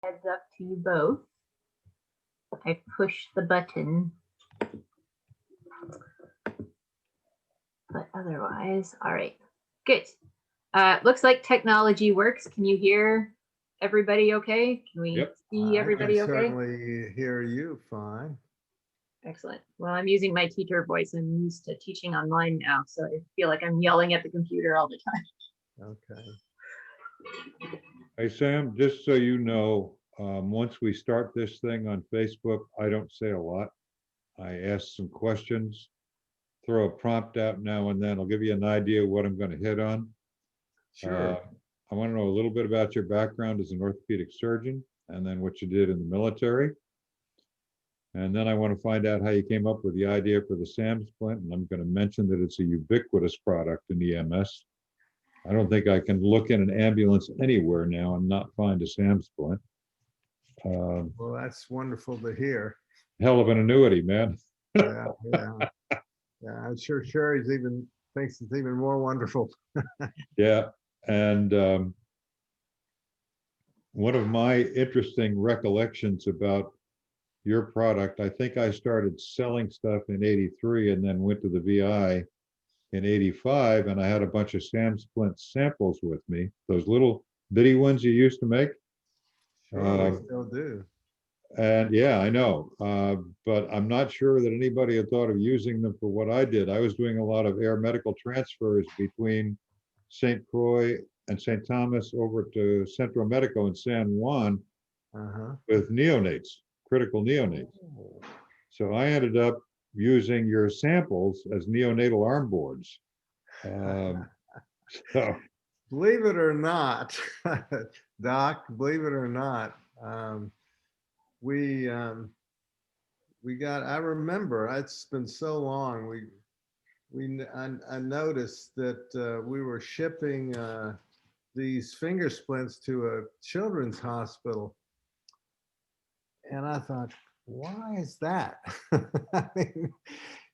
Heads up to you both. I push the button. But otherwise, all right, good. Looks like technology works. Can you hear everybody okay? Can we see everybody okay? I can certainly hear you fine. Excellent. Well, I'm using my teacher voice. I'm used to teaching online now, so I feel like I'm yelling at the computer all the time. Okay. Hey, Sam, just so you know, once we start this thing on Facebook, I don't say a lot. I ask some questions, throw a prompt out now and then. I'll give you an idea of what I'm going to hit on. Sure. I want to know a little bit about your background as an orthopedic surgeon, and then what you did in the military. And then I want to find out how you came up with the idea for the SAM splint. And I'm going to mention that it's a ubiquitous product in EMS. I don't think I can look in an ambulance anywhere now and not find a SAM splint. Well, that's wonderful to hear. Hell of an annuity, man. Yeah. I'm sure Sherry's even thinks it's even more wonderful. Yeah. And one of my interesting recollections about your product, I think I started selling stuff in '83 and then went to the VI in '85, and I had a bunch of SAM splint samples with me, those little bitty ones you used to make. Sure, we still do. And yeah, I know, but I'm not sure that anybody had thought of using them for what I did. I was doing a lot of air medical transfers between St. Croix and St. Thomas over to Centro Medico in San Juan with neonates, critical neonates. So I ended up using your samples as neonatal arm boards. So, believe it or not, Doc, believe it or not, we got, I remember, it's been so long, I noticed that we were shipping these finger splints to a children's hospital. And I thought, why is that? I mean,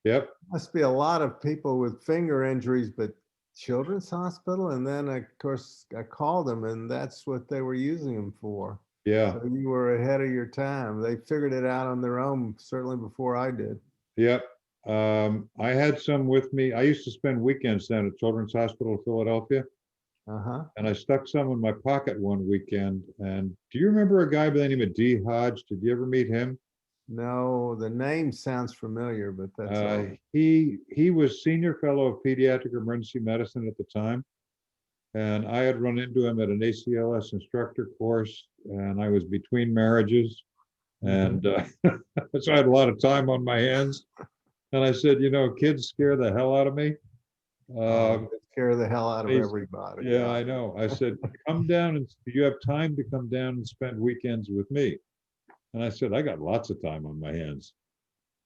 yep. Must be a lot of people with finger injuries, but children's hospital. And then of course I called them and that's what they were using them for. Yeah. So you were ahead of your time. They figured it out on their own, certainly before I did. Yep. I had some with me. I used to spend weekends down at Children's Hospital of Philadelphia. And I stuck some in my pocket one weekend. And do you remember a guy by the name of D. Hodge? Did you ever meet him? No, the name sounds familiar, but that's all. He was senior fellow of pediatric emergency medicine at the time. And I had run into him at an ACLS instructor course, and I was between marriages. And so I had a lot of time on my hands. And I said, you know, kids scare the hell out of me. They scare the hell out of everybody. Yeah, I know. I said, come down, and you have time to come down and spend weekends with me. And I said, I got lots of time on my hands.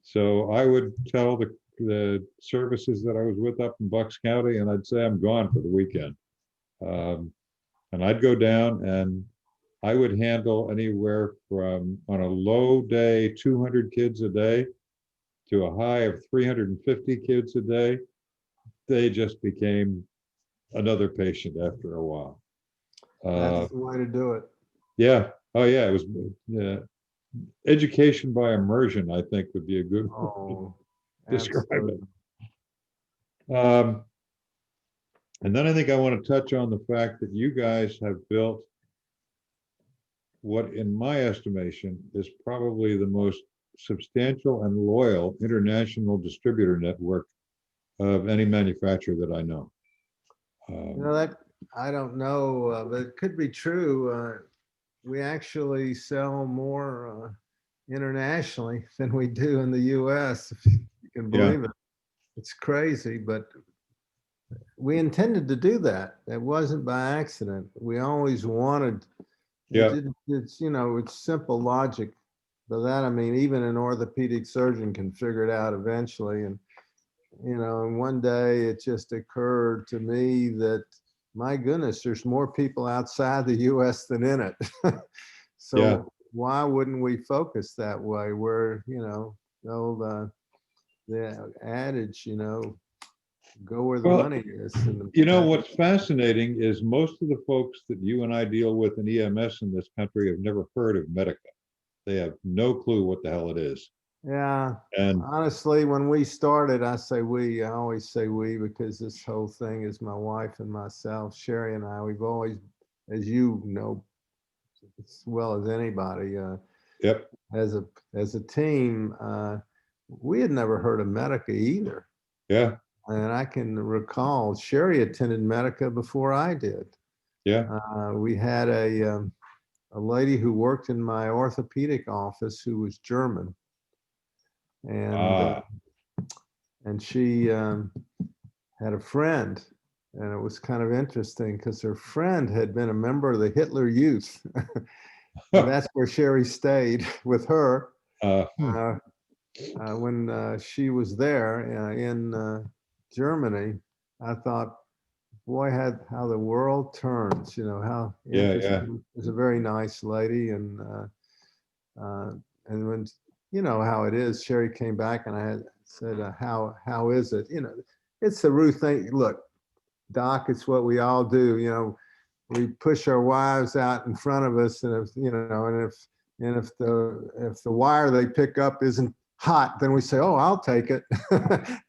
So I would tell the services that I was with up in Bucks County, and I'd say I'm gone for the weekend. And I'd go down and I would handle anywhere from, on a low day, 200 kids a day to a high of 350 kids a day. They just became another patient after a while. That's the way to do it. Yeah. Oh yeah. It was, yeah. Education by immersion, I think, would be a good way to describe it. And then I think I want to touch on the fact that you guys have built what, in my estimation, is probably the most substantial and loyal international distributor network of any manufacturer that I know. You know, that I don't know, but it could be true. We actually sell more internationally than we do in the US, if you can believe it. It's crazy, but we intended to do that. It wasn't by accident. We always wanted, it's, you know, it's simple logic. By that, I mean, even an orthopedic surgeon can figure it out eventually. And, you know, and one day it just occurred to me that, my goodness, there's more people outside the US than in it. So why wouldn't we focus that way? Where, you know, the adage, you know, go where the Well, money is. And You know, what's fascinating is most of the folks that you and I deal with in EMS in this country have never heard of Medica. They have no clue what the hell it is. Yeah, And honestly, when we started, I say we, I always say we, because this whole thing is my wife and myself, Sherry and I, we've always, as you know, as well as anybody, yep, as a team, we had never heard of Medica either. yeah, And I can recall Sherry attended Medica before I did. yeah, We had a lady who worked in my orthopedic office who was German, and ah, she had a friend, and it was kind of interesting because her friend had been a member of the Hitler Youth. And that's where Sherry stayed with her hmm, when she was there in Germany. I thought, boy, how the world turns, how yeah, yeah, interesting. She was a very nice lady, and when how it is, Sherry came back and I had said, how is it? It's the Ruth thing. Look, Doc, it's what we all do. We push our wives out in front of us, and if the wire they pick up isn't hot, then we say, oh, I'll take it.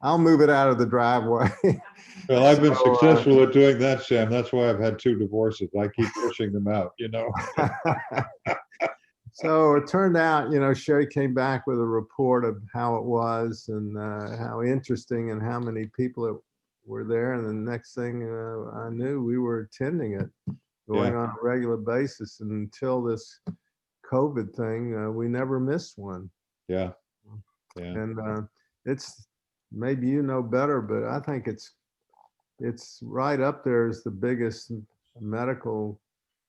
I'll move it out of the driveway. Well, I've been So, successful at doing that, Sam. That's why I've had 2 divorces. I keep pushing them out, So it turned out, Sherry came back with a report of how it was and how interesting and how many people were there. And the next thing I knew, we were attending it, going Yeah. on a regular basis. And until this COVID thing, we never missed one. Yeah, yeah, And it's, maybe better, but I think it's right up there as the biggest medical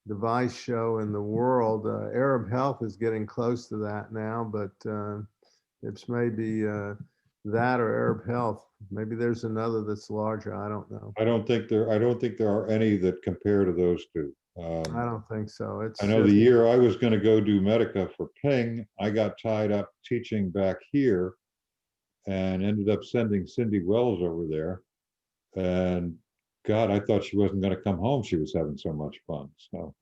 device show in the world. Arab Health is getting close to that now, but it's maybe that or Arab Health. Maybe there's another that's larger. I don't know. I don't think there are any that compare to those 2. I don't think so. It's I know the just, year I was going to go do Medica for Ping, I got tied up teaching back here and ended up sending Cindy Wells over there. And God, I thought she wasn't going to come home. She was having so much fun. So,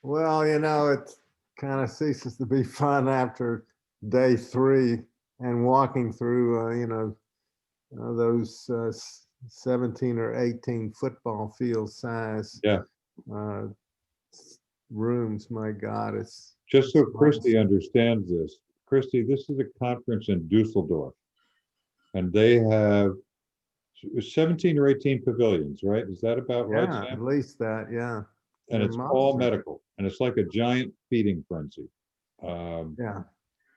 well, it kind of ceases to be fun after day 3 and walking through, those 17 or 18 football field size yeah, uh, rooms. My God, it's just so Christy understands this. Christy, this is a conference in Dusseldorf, and they have 17 or 18 pavilions, right? Is that about right, yeah, Sam? at least that, yeah. And They're it's all monsters. medical, and it's like a giant feeding frenzy. Yeah,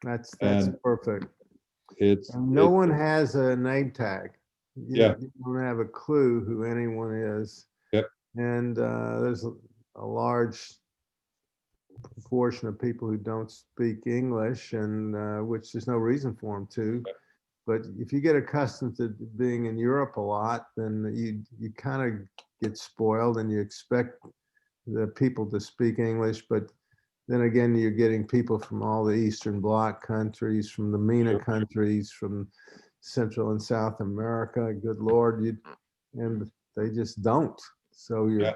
that's and perfect. it's And no one has a name tag. Yeah. You don't have a clue who anyone is. Yep. And there's a large proportion of people who don't speak English, and which there's no reason for them to. But if you get accustomed to being in Europe a lot, then you kind of get spoiled and you expect the people to speak English. But then again, you're getting people from all the Eastern Bloc countries, from the MENA countries, from Central and South America. Good Lord, and they just don't. So you're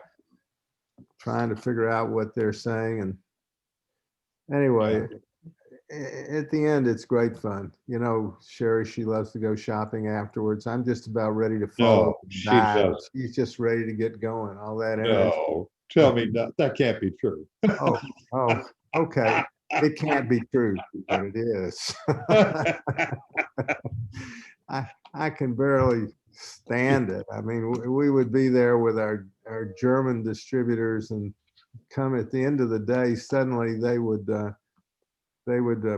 trying to figure out what they're saying. And anyway, at the end, it's great fun. Sherry, she loves to go shopping afterwards. I'm just about ready to follow. No, she does. She's just ready to get going. All that energy. No, tell me that can't be true. Oh, okay. It can't be true, but it is. I can barely stand it. I mean, we would be there with our German distributors, and come at the end of the day, suddenly they would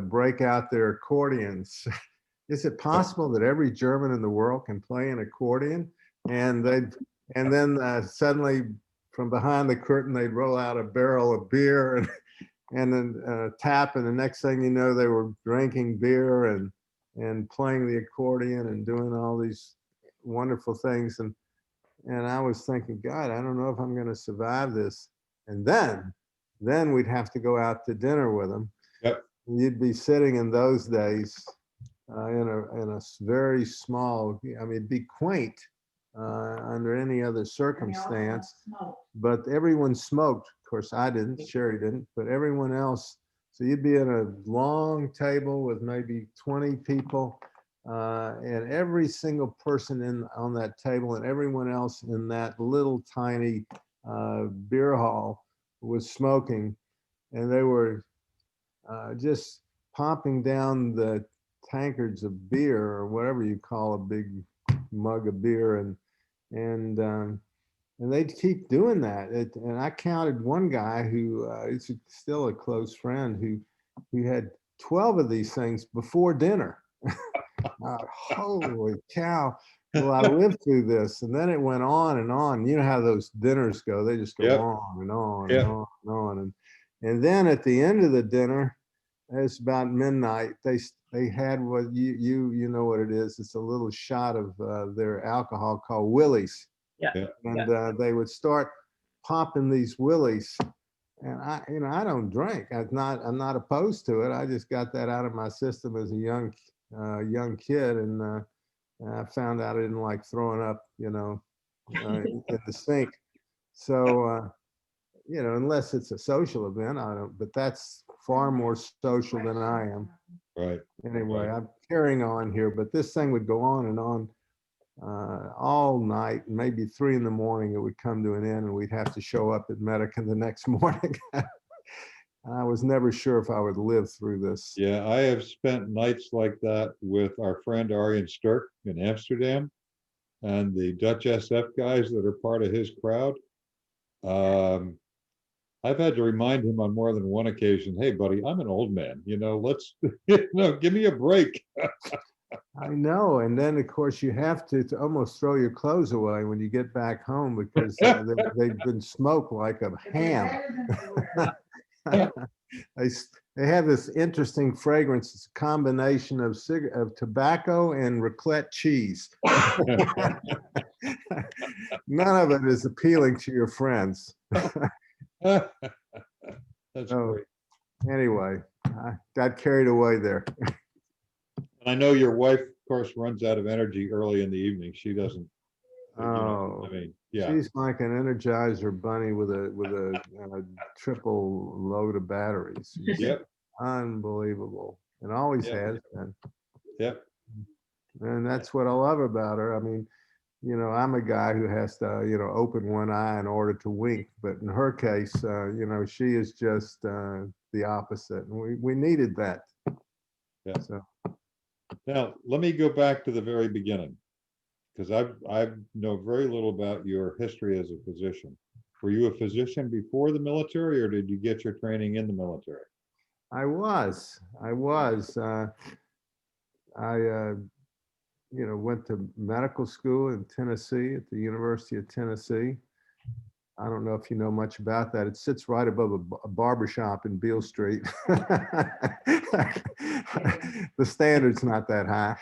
break out their accordions. Is it possible that every German in the world can play an accordion? And then suddenly from behind the curtain, they'd roll out a barrel of beer and then tap, and the next thing you know, they were drinking beer and playing the accordion and doing all these wonderful things. And I was thinking, God, I don't know if I'm going to survive this. And then we'd have to go out to dinner with them. Yep. You'd be sitting in those days very small, I mean, be quaint under any other circumstance, but everyone smoked. Of course, I didn't, Sherry didn't, but everyone else. So you'd be at a long table with maybe 20 people, and every single person on that table and everyone else in that little tiny beer hall was smoking, and they were just popping down the tankards of beer, or whatever you call a big mug of beer, and they'd keep doing that. And I counted one guy who is still a close friend who had 12 of these things before dinner. Holy cow. Well, I lived through this, and then it went on and on. You know how those dinners go, they just go Yep. on and on Yep. and on and on. And then at the end of the dinner, it's about midnight, they had what you know what it is. It's a little shot of their alcohol called Willie's. Yeah. And they would start popping these Willies. And I don't drink. I'm not opposed to it. I just got that out of my system as a young kid, and I found out I didn't like throwing up, in the sink. So unless it's a social event, I don't. But that's far more social than I am. Right. Anyway, Right. I'm carrying on here, but this thing would go on and on all night. Maybe 3 in the morning, it would come to an end, and we'd have to show up at Medica the next morning. I was never sure if I would live through this. Yeah, I have spent nights like that with our friend Arjen Sturk in Amsterdam and the Dutch SF guys that are part of his crowd. I've had to remind him on more than one occasion, hey, buddy, I'm an old man, let's, give me a break. I know. And then, of course, you have to almost throw your clothes away when you get back home, because they've been smoked like a ham. They have this interesting fragrance. It's a combination of tobacco and raclette cheese. None of it is appealing to your friends. That's Oh, great. anyway, I got carried away there. And I know your wife, of course, runs out of energy early in the evening. She doesn't. Oh, yeah. she's like an Energizer bunny with a triple load of batteries. Yep. Unbelievable, and always Yep. has been. Yep. And that's what I love about her. I mean, I'm a guy who has to, open one eye in order to wink. But in her case, she is just the opposite. And we needed that. Yeah. So. Now, let me go back to the very beginning, because I know very little about your history as a physician. Were you a physician before the military, or did you get your training in the military? I was. I went to medical school in Tennessee at the University of Tennessee. I don't know if you know much about that. It sits right above a barbershop in Beale Street. The standard's not that high.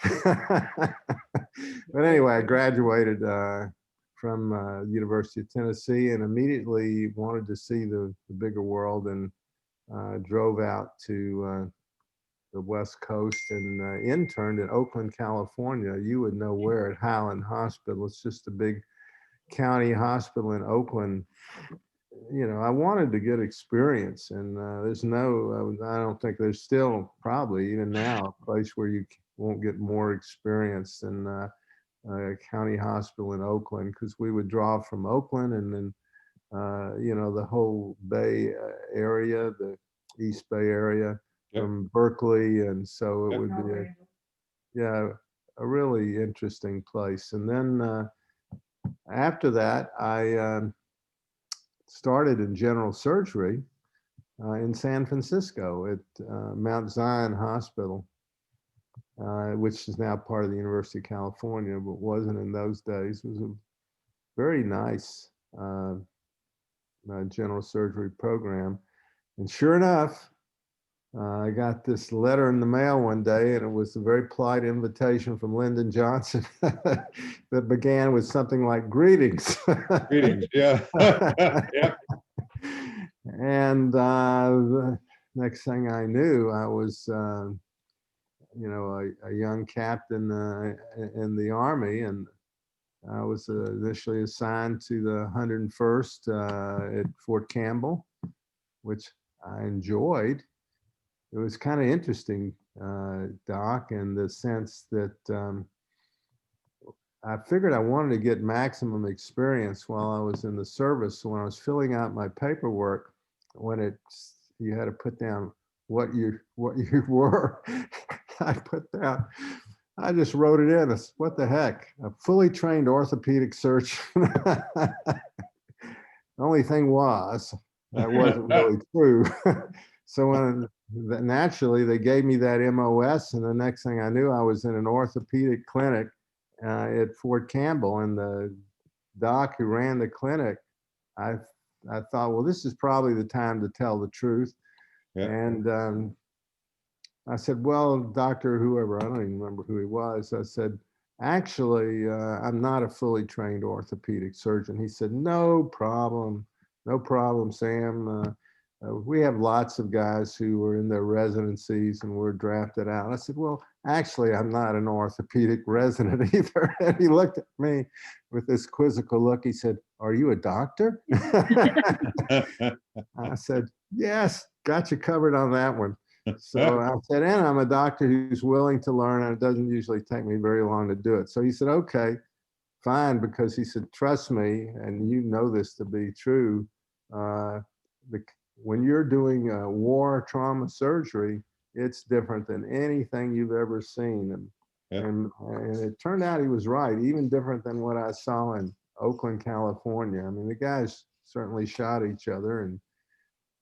But anyway, I graduated from University of Tennessee, and immediately wanted to see the bigger world, and drove out to the West Coast and interned in Oakland, California. You would know where, at Highland Hospital. It's just a big county hospital in Oakland. I wanted to get experience, and I don't think there's still, probably even now, a place where you won't get more experience than a county hospital in Oakland, because we would draw from Oakland, and then the whole Bay area, the East Bay area, Yep. from Berkeley, and so it Yep. would be a really interesting place. And then after that, I started in general surgery in San Francisco at Mount Zion Hospital, which is now part of the University of California, but wasn't in those days. It was a very nice general surgery program. And sure enough, I got this letter in the mail one day, and it was a very polite invitation from Lyndon Johnson that began with something like "Greetings." Greetings. Yeah. Yeah. And the next thing I knew, I was a young captain in the Army, and I was initially assigned to the 101st at Fort Campbell, which I enjoyed. It was kind of interesting, Doc, in the sense that I figured I wanted to get maximum experience while I was in the service. So when I was filling out my paperwork, you had to put down what you were, I just wrote it in. What the heck? A fully trained orthopedic surgeon. The only thing was that wasn't really true. So naturally they gave me that MOS, and the next thing I knew, I was in an orthopedic clinic at Fort Campbell, and the doc who ran the clinic, I thought, well, this is probably the time to tell the truth. Yeah. And I said, well, doctor, whoever, I don't even remember who he was. I said, actually, I'm not a fully trained orthopedic surgeon. He said, no problem, Sam. We have lots of guys who were in their residencies and were drafted out. And I said, well, actually, I'm not an orthopedic resident either. And he looked at me with this quizzical look. He said, are you a doctor? I said, yes, got you covered on that one. So I said, and I'm a doctor who's willing to learn, and it doesn't usually take me very long to do it. So he said, okay, fine, because he said, trust me, and you know this to be true, when you're doing war trauma surgery, it's different than anything you've ever seen. And it turned out he was right, even different than what I saw in Oakland, California. I mean, the guys certainly shot each other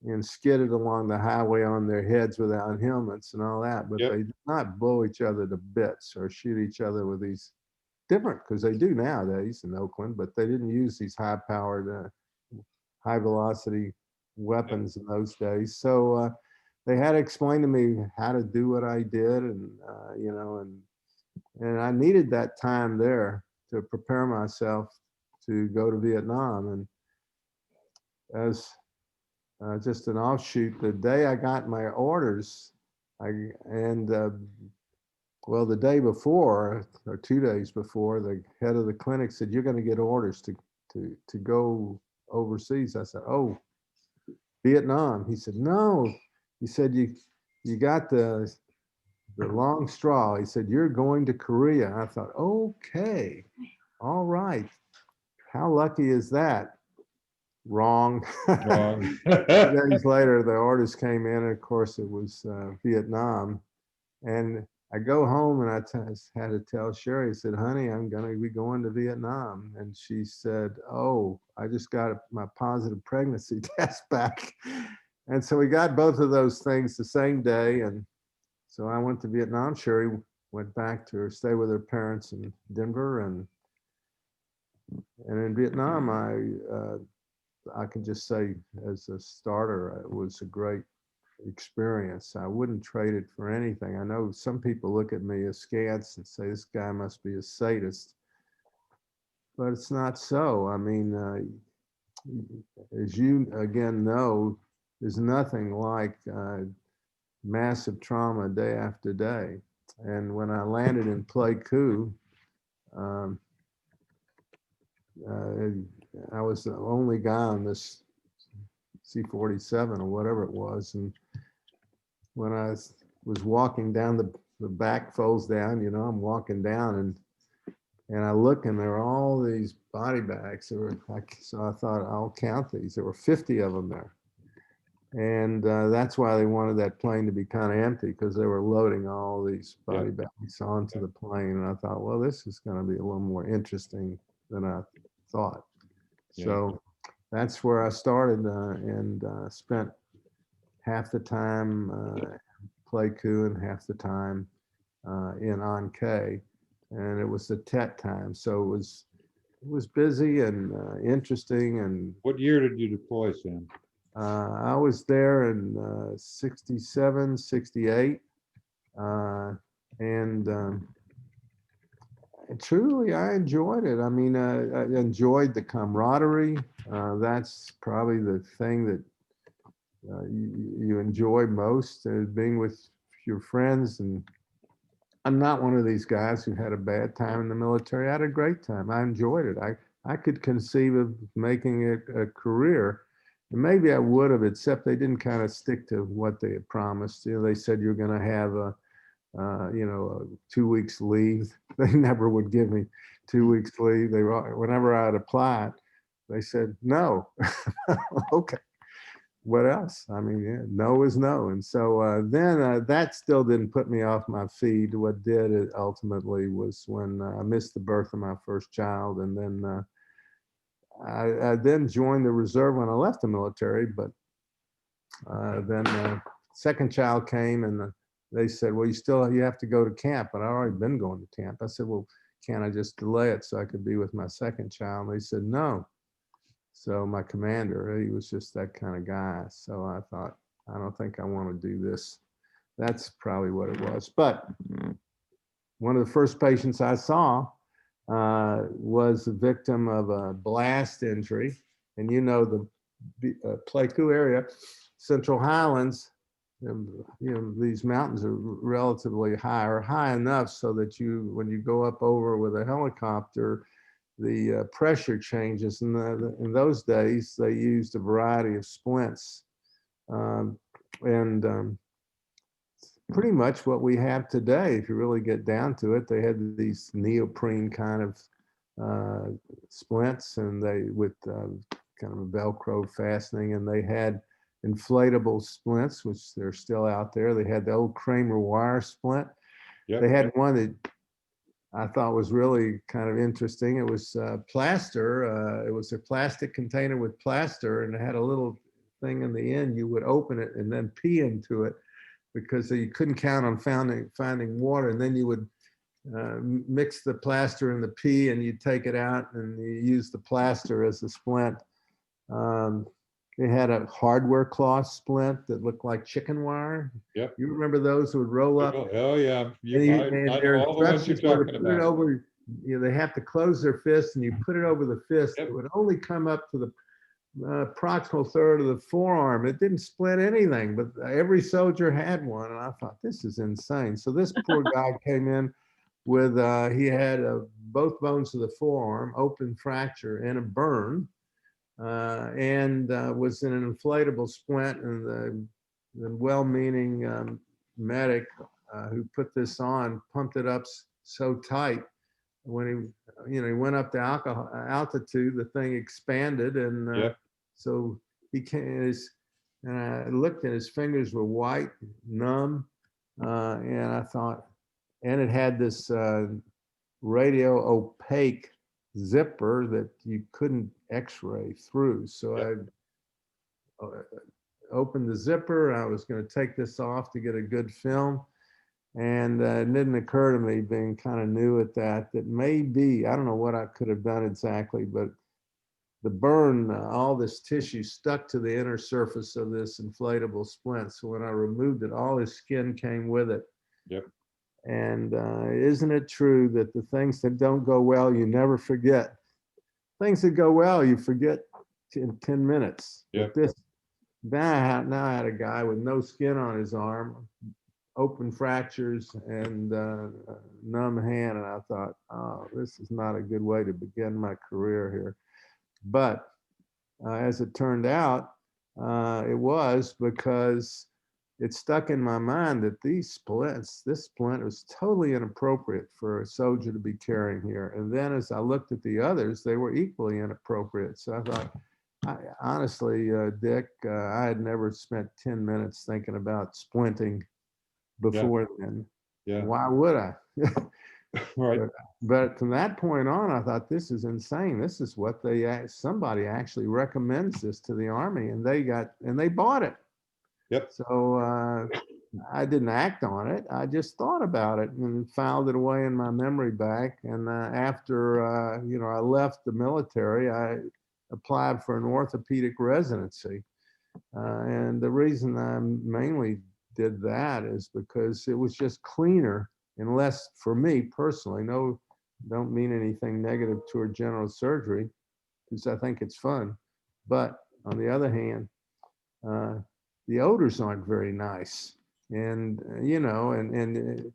and skidded along the highway on their heads without helmets and all that, but they did not blow each other to bits or shoot each other with these different, because they do nowadays in Oakland, but they didn't use these high-powered, high-velocity weapons in those days. So they had to explain to me how to do what I did, and and I needed that time there to prepare myself to go to Vietnam. And as just an offshoot, the day I got my orders, the day before or 2 days before, the head of the clinic said, you're going to get orders to go overseas. I said, oh, Vietnam. He said, no. He said, you got the long straw. He said, you're going to Korea. I thought, okay, all right. How lucky is that? Wrong. 2 days later, the orders came in, and of course it was Vietnam. And I go home, and I had to tell Sherry, I said, honey, I'm going to be going to Vietnam. And she said, oh, I just got my positive pregnancy test back. And so we got both of those things the same day. And so I went to Vietnam. Sherry went back to stay with her parents in Denver. And in Vietnam, I can just say, as a starter, it was a great experience. I wouldn't trade it for anything. I know some people look at me askance and say, this guy must be a sadist, but it's not so. I mean, as you again know, there's nothing like massive trauma day after day. And when I landed in Pleiku, I was the only guy on this C-47 or whatever it was. And when I was walking down, the back folds down, I'm walking down, and I look, and there are all these body bags. So I thought, I'll count these. There were 50 of them there. And that's why they wanted that plane to be kind of empty, because they were loading all these body bags onto the plane. And I thought, well, this is going to be a little more interesting than I thought. So that's where I started, and spent half the time Pleiku and half the time in An Khê, and it was the Tet time. So it was busy and interesting. And what year did you deploy, Sam? I was there in 67, 68. And truly, I enjoyed it. I mean, I enjoyed the camaraderie. That's probably the thing that you enjoy most, being with your friends and I'm not one of these guys who had a bad time in the military. I had a great time. I enjoyed it. I could conceive of making it a career. And maybe I would have, except they didn't kind of stick to what they had promised. You know, they said you're going to have a, 2 weeks leave. They never would give me 2 weeks leave. They were, whenever I'd apply, they said no. Okay. What else? I mean, yeah, no is no. And so then that still didn't put me off my feet. What did it ultimately was when I missed the birth of my first child. And then I then joined the reserve when I left the military. But then second child came and they said, well, you have to go to camp. But I'd already been going to camp. I said, well, can't I just delay it so I could be with my second child? And they said, no. So my commander, he was just that kind of guy. So I thought, I don't think I want to do this. That's probably what it was. But one of the first patients I saw was a victim of a blast injury. And you know, the Pleiku area, Central Highlands, these mountains are relatively high, or high enough so that when you go up over with a helicopter, the pressure changes. In those days, they used a variety of splints. Pretty much what we have today, if you really get down to it, they had these neoprene kind of splints, and they with kind of a Velcro fastening, and they had inflatable splints, which they're still out there. They had the old Kramer wire splint. Yep. They had one that I thought was really kind of interesting. It was plaster. It was a plastic container with plaster, and it had a little thing in the end. You would open it and then pee into it because you couldn't count on finding water. And then you would mix the plaster and the pee, and you'd take it out and you use the plaster as a splint. They had a hardware cloth splint that looked like chicken wire. Yep. You remember those would roll up? Oh yeah. I know all the ones you're talking about. It over, they have to close their fist, and you put it over the fist. Yep. It would only come up to the proximal third of the forearm. It didn't split anything, but every soldier had one. And I thought, this is insane. So this poor guy came in with, he had both bones of the forearm, open fracture and a burn. And was in an inflatable splint, and the well-meaning medic who put this on pumped it up so tight. When he went up to altitude, the thing expanded, and so he came. And I looked, and his fingers were white, numb, and I thought, and it had this radio opaque zipper that you couldn't x-ray through. So I opened the zipper. I was going to take this off to get a good film. And it didn't occur to me, being kind of new at that maybe, I don't know what I could have done exactly, but the burn, all this tissue stuck to the inner surface of this inflatable splint. So when I removed it, all his skin came with it. Yep. And isn't it true that the things that don't go well, you never forget? Things that go well, you forget in 10 minutes. Yep. But now I had a guy with no skin on his arm, open fractures, and numb hand. And I thought, oh, this is not a good way to begin my career here. But as it turned out, it was, because it stuck in my mind that this splint was totally inappropriate for a soldier to be carrying here. And then as I looked at the others, they were equally inappropriate. So I thought, honestly, Dick, I had never spent 10 minutes thinking about splinting before then. Yeah. Why would I? Right. But from that point on, I thought, this is insane. This is what somebody actually recommends this to the Army, and they bought it. Yep. So I didn't act on it. I just thought about it and filed it away in my memory bank. And after I left the military, I applied for an orthopedic residency. And the reason I mainly did that is because it was just cleaner and less, for me personally. No, don't mean anything negative toward general surgery, because I think it's fun. But on the other hand, the odors aren't very nice. And, and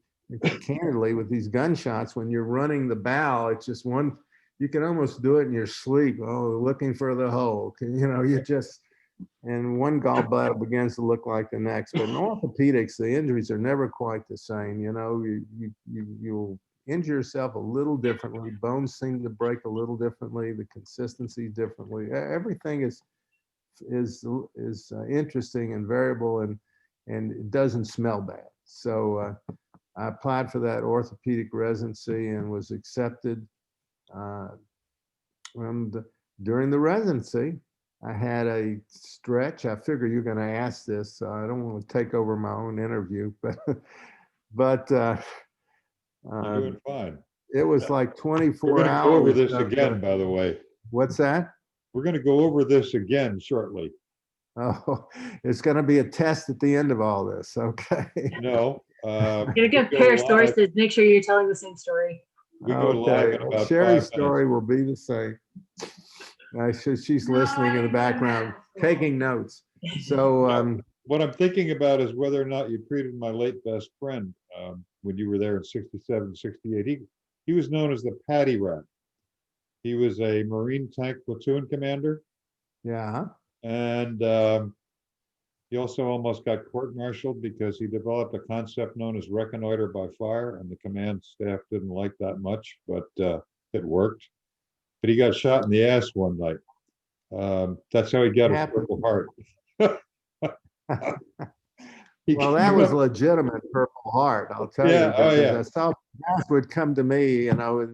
candidly, with these gunshots, when you're running the bow, it's just one, you can almost do it in your sleep. Oh, looking for the hole. You just, and one gallbladder begins to look like the next. But in orthopedics, the injuries are never quite the same. You'll injure yourself a little differently. Bones seem to break a little differently. The consistency differently. Everything is interesting and variable, and it doesn't smell bad. So I applied for that orthopedic residency and was accepted. And during the residency, I had a stretch. I figure you're going to ask this, so I don't want to take over my own interview, but You're doing fine. it was like 24 We're going to hours. go over this again, by the way. What's that? We're going to go over this again shortly. Oh, it's going to be a test at the end of all this. Okay. No. You're gonna compare sources. Make sure you're telling the same story. We go live in about Sherry's 5 story minutes. will be the same. She's listening in the background, taking notes. So What I'm thinking about is whether or not you treated my late best friend when you were there in 67, 68. He was known as the Paddy Rat. He was a Marine tank platoon commander. yeah. And he also almost got court-martialed because he developed a concept known as reconnoiter by fire, and the command staff didn't like that much, but it worked. But he got shot in the ass one night. That's how he got his Purple Heart. Well, that was legitimate Purple Heart, I'll tell you. Yeah. I saw guys would come to me,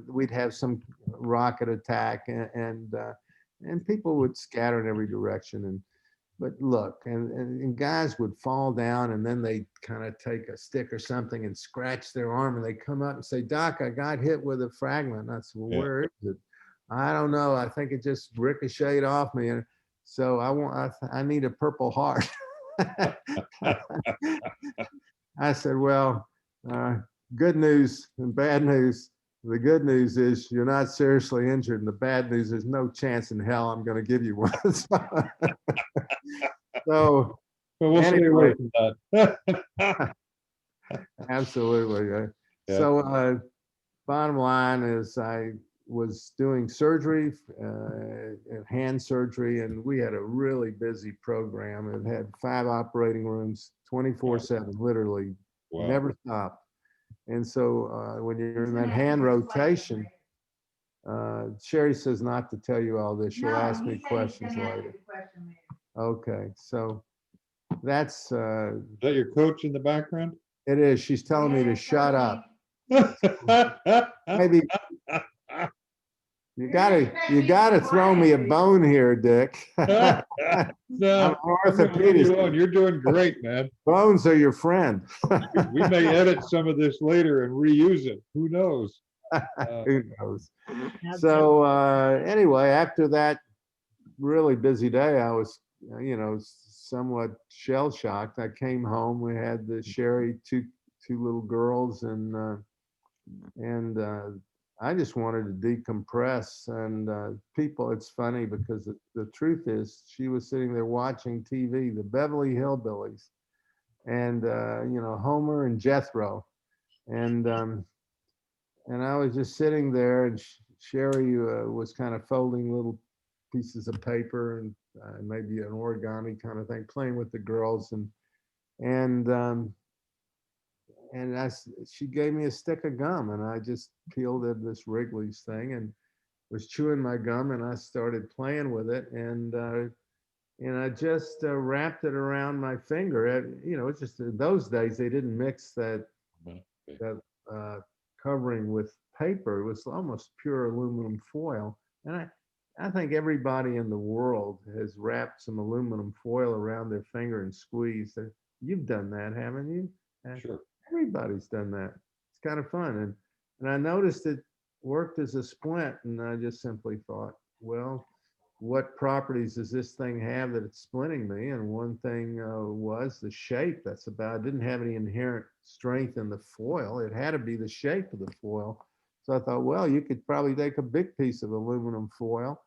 we'd have some rocket attack, and people would scatter in every direction. But look, and guys would fall down, and then they kind of take a stick or something and scratch their arm, and they come up and say, "Doc, I got hit with a fragment." And I said, "Well, where is it?" "I don't know. I think it just ricocheted off me, and so I need a Purple Heart." I said, "Well, good news and bad news. The good news is you're not seriously injured, and the bad news is no chance in hell I'm going to give you one." So But we'll stay away from that. absolutely. Yeah. So bottom line is I was doing surgery, hand surgery, and we had a really busy program. It had 5 operating rooms, 24/7, literally, Wow. never stopped. And so when you're in that hand rotation, Sherry says not to tell you all this. She'll ask me questions later. Okay, so that's Is that your coach in the background? it is. She's telling me to shut up. Maybe you gotta throw me a bone here, Dick. No, I'm orthopedic. you're doing great, man. Bones are your friend. We may edit some of this later and reuse it. Who knows? Who knows? So anyway, after that really busy day, I was, somewhat shell shocked. I came home. We had the Sherry, two little girls, and I just wanted to decompress. And people, it's funny because the truth is, she was sitting there watching TV, the Beverly Hillbillies, and Homer and Jethro, and I was just sitting there, and Sherry was kind of folding little pieces of paper and maybe an origami kind of thing, playing with the girls, she gave me a stick of gum, and I just peeled at this Wrigley's thing and was chewing my gum, and I started playing with it, and I just wrapped it around my finger. It's just those days they didn't mix that covering with paper. It was almost pure aluminum foil, and I think everybody in the world has wrapped some aluminum foil around their finger and squeezed. You've done that, haven't you? Sure. Everybody's done that. It's kind of fun. And I noticed it worked as a splint, and I just simply thought, well, what properties does this thing have that it's splinting me? And one thing was the shape. That's about, it didn't have any inherent strength in the foil. It had to be the shape of the foil. So I thought, well, you could probably take a big piece of aluminum foil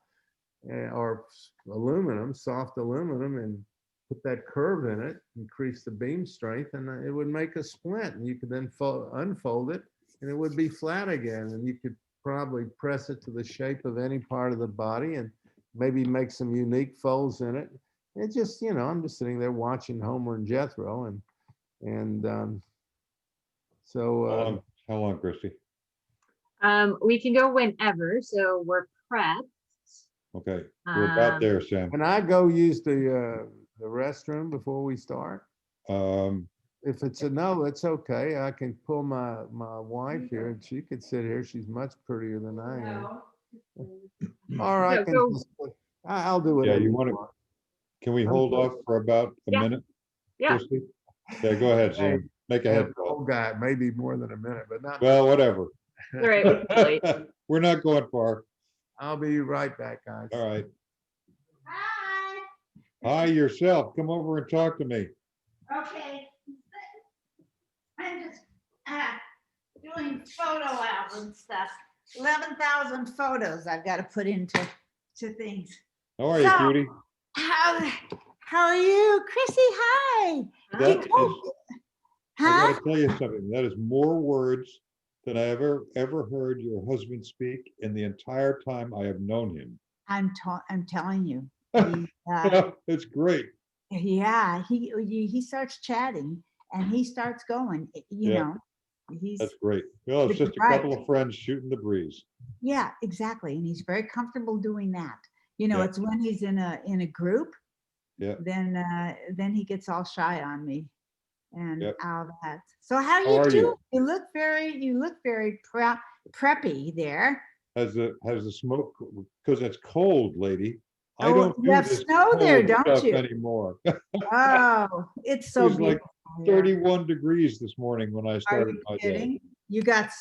or aluminum, soft aluminum, and put that curve in it, increase the beam strength, and it would make a splint. And you could then unfold it, and it would be flat again. And you could probably press it to the shape of any part of the body, and maybe make some unique folds in it. It just, I'm just sitting there watching Homer and Jethro, and so. How long, Christy? We can go whenever, so we're prepped. Okay, we're about there, Sam. Can I go use the restroom before we start? If it's a no, it's okay. I can pull my wife here, and she could sit here. She's much prettier than I am. Or I can. I'll do it. Yeah, you want to? Can we hold off for about a minute? Yeah. Christy? Yeah, go ahead, Sam. Make a head call. Old guy, maybe more than a minute, but not. Well, whatever. All right, we can wait. We're not going far. I'll be right back, guys. All right. Hi. Hi, yourself. Come over and talk to me. Okay. I'm just doing photo album stuff. 11,000 photos I've got to put into things. How are you, So- cutie? How are you, Chrissy? Hi. That is, I Huh? gotta tell you something. That is more words than I ever heard your husband speak in the entire time I have known him. I'm telling you. It's great. Yeah, he starts chatting and he starts going. You know, he's That's great. Well, it's just a couple of friends shooting the breeze. yeah, exactly, and he's very comfortable doing that. You know, Yeah. it's when he's in a group. Yeah. Then he gets all shy on me, and Yep. all that. So how How are you you? doing? You look very preppy there. Has the smoke, because it's cold, lady. I Oh, don't you do have this snow there, cold don't stuff you? anymore. Oh, it's so It was like beautiful. here. 31 degrees this morning when I Are started you my day. kidding? You got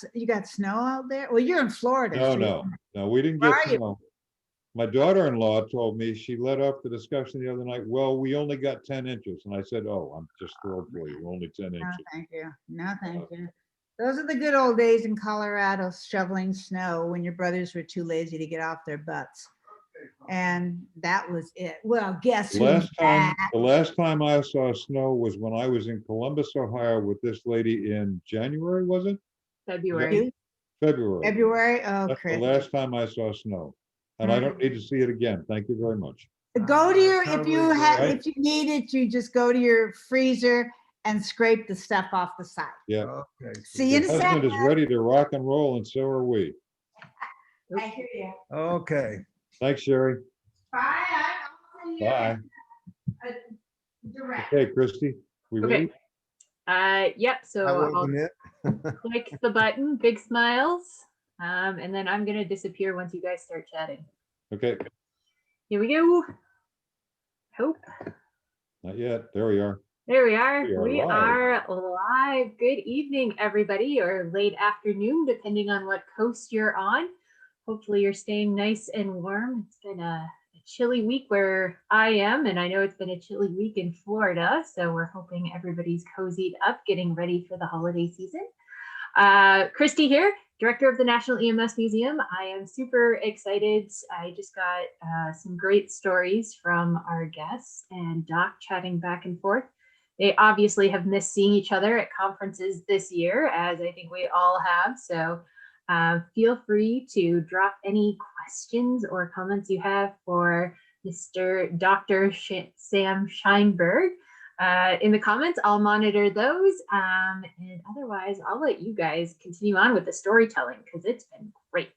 snow out there? Well, you're in Florida. No, so no, we didn't Where get are you? snow. My daughter-in-law told me, she led off the discussion the other night, well, we only got 10 inches. And I said, oh, I'm just thrilled for you, only 10 No, inches. thank you. No, thank you. Those are the good old days in Colorado, shoveling snow when your brothers were too lazy to get off their butts. And that was it. Well, guess who's back? The last time I saw snow was when I was in Columbus, Ohio with this lady in January, was it? February. February. February? Oh, That's the Chris. last time I saw snow. And I don't need to see it again. Thank you very much. Go to your, if Totally you have, right. if you need it, you just go to your freezer and scrape the stuff off the side. Yeah. Okay. See you in Your a husband second. is ready to rock and roll, and so are we. I hear you. Okay. Thanks, Sherry. Bye. I'll see you. Bye. Direct. Okay, Christy, we Okay. ready? Yep, so That I'll wasn't it. click the button, big smiles. And then I'm gonna disappear once you guys start chatting. Okay, Here we go. Hope. not yet. There we are. There we are. We are We live. are live. Good evening, everybody, or late afternoon, depending on what coast you're on. Hopefully you're staying nice and warm. It's been a chilly week where I am, and I know it's been a chilly week in Florida, so we're hoping everybody's cozied up, getting ready for the holiday season. Christy here, Director of the National EMS Museum. I am super excited. I just got some great stories from our guests and Doc chatting back and forth. They obviously have missed seeing each other at conferences this year, as I think we all have. So feel free to drop any questions or comments you have for Mr. Dr. Sam Scheinberg in the comments. I'll monitor those. And otherwise, I'll let you guys continue on with the storytelling because it's been great.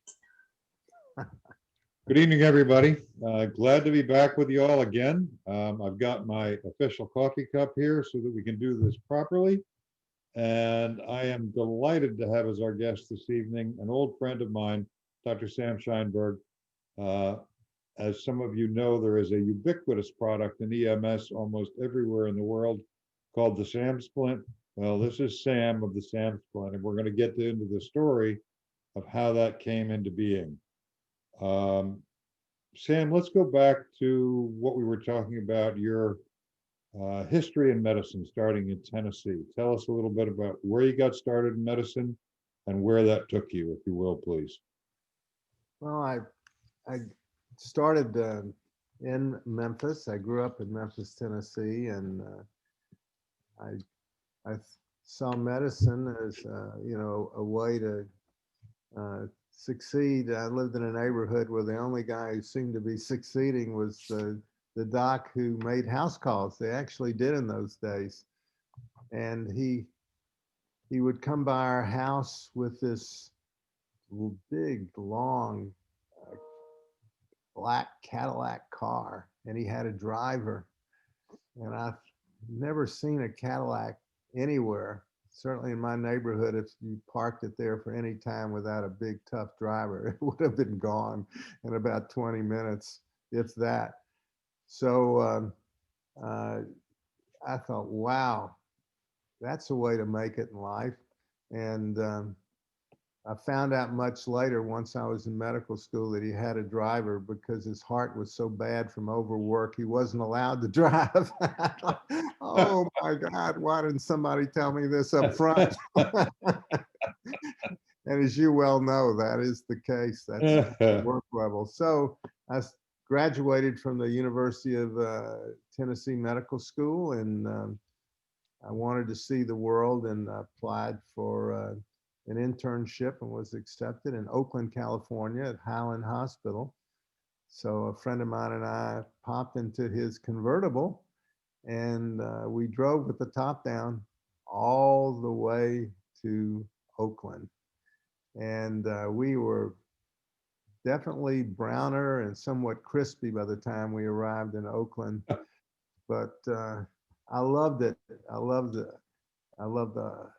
Good evening, everybody. Glad to be back with you all again. I've got my official coffee cup here so that we can do this properly. And I am delighted to have as our guest this evening an old friend of mine, Dr. Sam Scheinberg. As some of you know, there is a ubiquitous product in EMS almost everywhere in the world called the SAM splint. Well, this is Sam of the SAM splint, and we're going to get into the story of how that came into being. Sam, let's go back to what we were talking about, your history in medicine, starting in Tennessee. Tell us a little bit about where you got started in medicine and where that took you, if you will, please. Well, I started in Memphis. I grew up in Memphis, Tennessee, and I I saw medicine as a way to succeed. I lived in a neighborhood where the only guy who seemed to be succeeding was the doc who made house calls. They actually did in those days, and he would come by our house with this big, long, uh, black Cadillac car, and he had a driver. And I've never seen a Cadillac anywhere. Certainly in my neighborhood, if you parked it there for any time without a big, tough driver, it would have been gone in about 20 minutes, if that. So uh, I thought, wow, that's a way to make it in life. And I found out much later, once I was in medical school, that he had a driver because his heart was so bad from overwork, he wasn't allowed to drive. Oh my God, why didn't somebody tell me this up front? And as you well know, that is the case. That's the work level. So I graduated from the University of Tennessee Medical School, and I wanted to see the world and applied for an internship and was accepted in Oakland, California at Highland Hospital. So a friend of mine and I popped into his convertible, and we drove with the top down all the way to Oakland. And we were definitely browner and somewhat crispy by the time we arrived in Oakland. But I loved it. I loved it. I loved the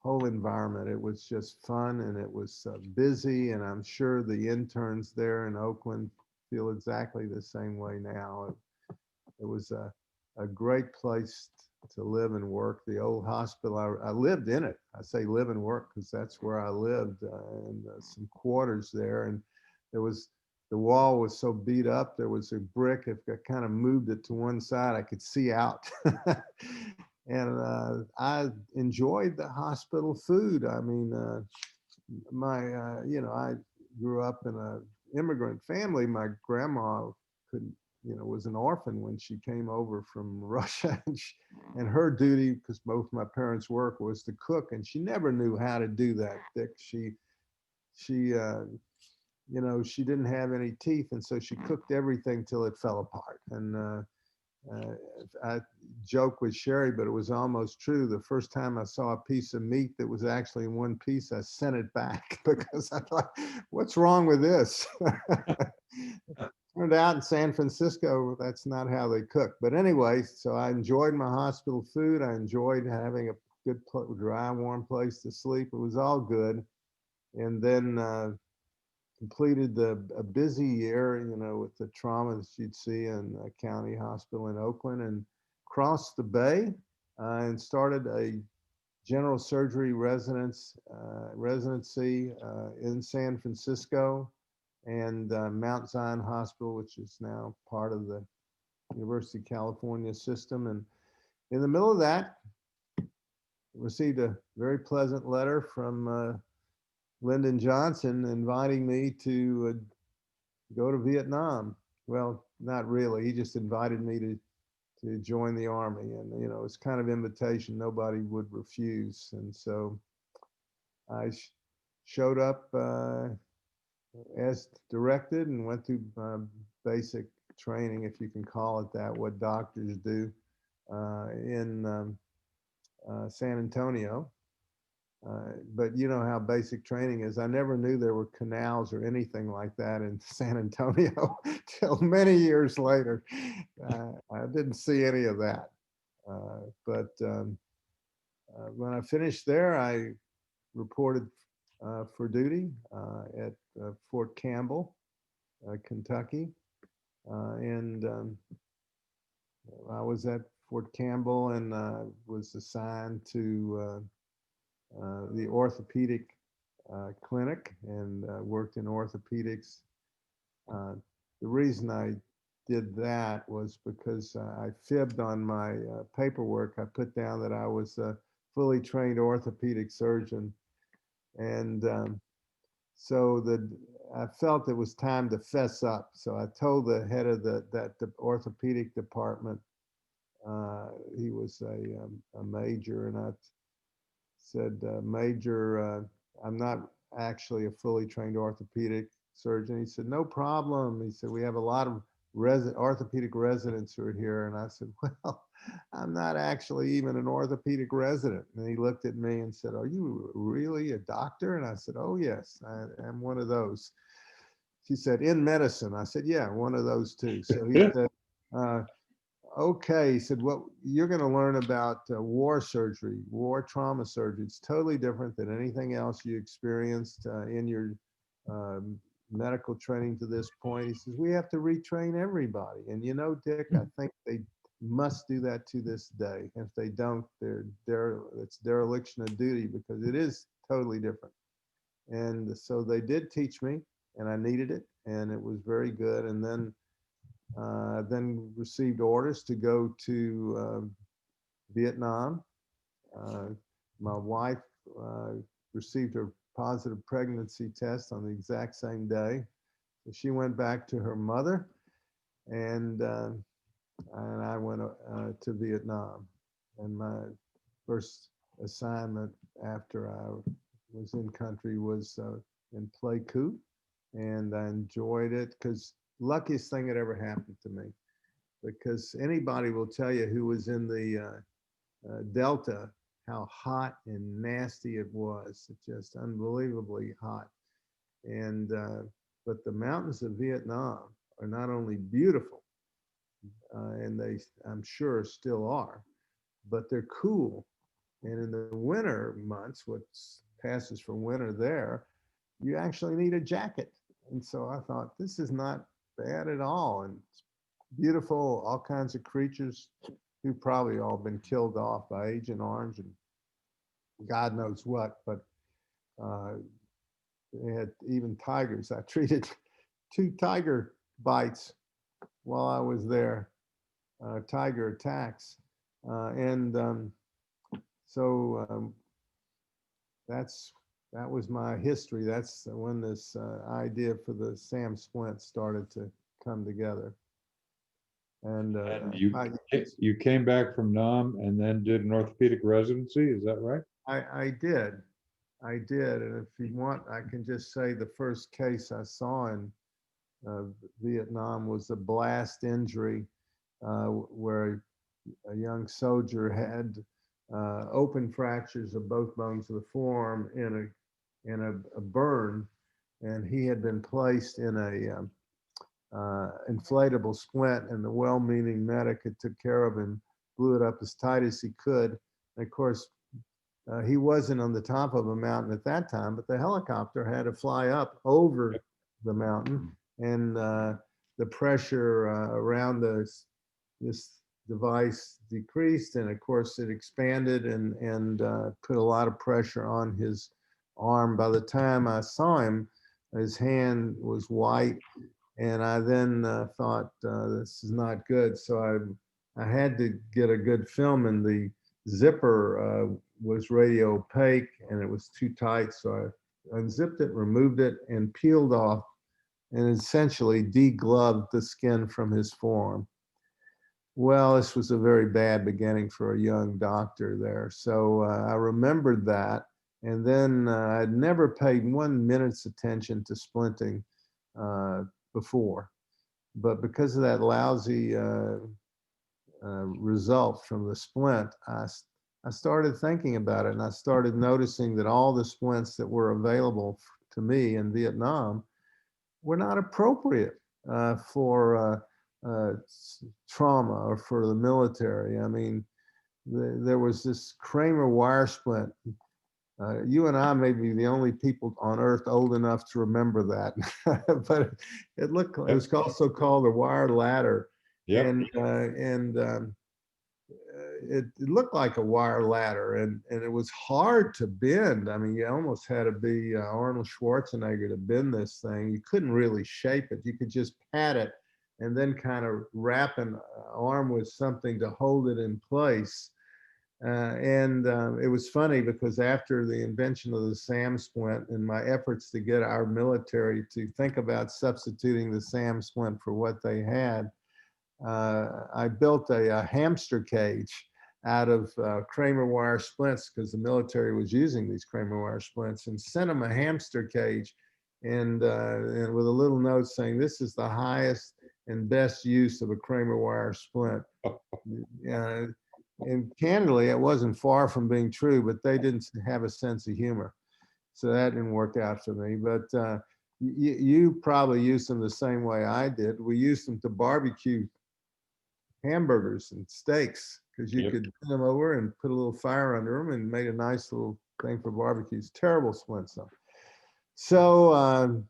whole environment. It was just fun, and it was busy. And I'm sure the interns there in Oakland feel exactly the same way now. It was a great place to live and work. The old hospital, I lived in it. I say live and work because that's where I lived, in some quarters there. And there was, the wall was so beat up, there was a brick. If I kind of moved it to one side, I could see out. And I enjoyed the hospital food. I mean, I grew up in an immigrant family. My grandma couldn't, was an orphan when she came over from Russia, and her duty, because both my parents worked, was to cook, and she never knew how to do that, Dick. She she didn't have any teeth, and so she cooked everything till it fell apart. And I joke with Sherry, but it was almost true. The first time I saw a piece of meat that was actually in one piece, I sent it back because I thought, what's wrong with this? Turned out in San Francisco, that's not how they cook. But anyway, so I enjoyed my hospital food. I enjoyed having a good, dry, warm place to sleep. It was all good. And then completed a busy year, with the trauma that you'd see in a county hospital in Oakland, and crossed the bay and started a general surgery residency in San Francisco, and Mount Zion Hospital, which is now part of the University of California system. And in the middle of that, received a very pleasant letter from Lyndon Johnson inviting me to go to Vietnam. Well, not really. He just invited me to join the army, and it's kind of invitation nobody would refuse. And so I showed up as directed and went through basic training, if you can call it that, what doctors do in San Antonio. But you know how basic training is. I never knew there were canals or anything like that in San Antonio till many years later. I didn't see any of that. But when I finished there, I reported for duty at Fort Campbell, Kentucky. And I was at Fort Campbell and was assigned to the orthopedic clinic and worked in orthopedics. The reason I did that was because I fibbed on my paperwork. I put down that I was a fully trained orthopedic surgeon. And so I felt it was time to fess up. So I told the head of the orthopedic department, he was a major, and I said, Major, I'm not actually a fully trained orthopedic surgeon. He said, no problem. He said, we have a lot of orthopedic residents who are here. And I said, well, I'm not actually even an orthopedic resident. And he looked at me and said, are you really a doctor? And I said, oh, yes, I am one of those. She said, in medicine? I said, yeah, one of those too. So he said, okay, he said, well, you're going to learn about war surgery, war trauma surgery. It's totally different than anything else you experienced in your medical training to this point. He says, we have to retrain everybody. And you know, Dick, I think they must do that to this day. If they don't, it's dereliction of duty, because it is totally different. And so they did teach me, and I needed it, and it was very good. And then received orders to go to Vietnam. My wife received her positive pregnancy test on the exact same day. So she went back to her mother, and I went to Vietnam. And my first assignment after I was in country was in Pleiku, and I enjoyed it, because luckiest thing that ever happened to me, because anybody will tell you who was in the Delta how hot and nasty it was. It's just unbelievably hot. And but the mountains of Vietnam are not only beautiful, and they, I'm sure, still are, but they're cool. And in the winter months, what passes for winter there, you actually need a jacket. And so I thought, this is not bad at all. And it's beautiful, all kinds of creatures who probably all been killed off by Agent Orange and God knows what, but they had even tigers. I treated 2 tiger bites while I was there, tiger attacks. So that was my history. That's when this idea for the SAM splint started to come together. And you came back from Nam and then did an orthopedic residency. Is that right? I did. And if you want, I can just say the first case I saw in Vietnam was a blast injury where a young soldier had open fractures of both bones of the forearm in a burn, and he had been placed in a inflatable splint, and the well-meaning medic had took care of him, blew it up as tight as he could. And of course, he wasn't on the top of a mountain at that time, but the helicopter had to fly up over the mountain, and the pressure around this device decreased, and of course it expanded and put a lot of pressure on his arm. By the time I saw him, his hand was white, and I then thought, this is not good. So I had to get a good film, and the zipper was radio opaque and it was too tight. So I unzipped it, removed it, and peeled off and essentially degloved the skin from his forearm. Well, this was a very bad beginning for a young doctor there. So I remembered that. And then I'd never paid 1 minute's attention to splinting before. But because of that lousy result from the splint, I started thinking about it, and I started noticing that all the splints that were available to me in Vietnam were not appropriate for trauma or for the military. I mean, there was this Kramer wire splint. You and I may be the only people on earth old enough to remember that, but it was also called a wire ladder. Yep. And it looked like a wire ladder, and it was hard to bend. I mean, you almost had to be Arnold Schwarzenegger to bend this thing. You couldn't really shape it. You could just pat it and then kind of wrap an arm with something to hold it in place. It was funny because after the invention of the SAM splint and my efforts to get our military to think about substituting the SAM splint for what they had, I built a hamster cage out of Kramer wire splints because the military was using these Kramer wire splints, and sent them a hamster cage and with a little note saying, this is the highest and best use of a Kramer wire splint. And candidly, it wasn't far from being true, but they didn't have a sense of humor. So that didn't work out for me. But you probably used them the same way I did. We used them to barbecue hamburgers and steaks because you could put them over and put a little fire under them and made a nice little thing for barbecues. Terrible splints though. So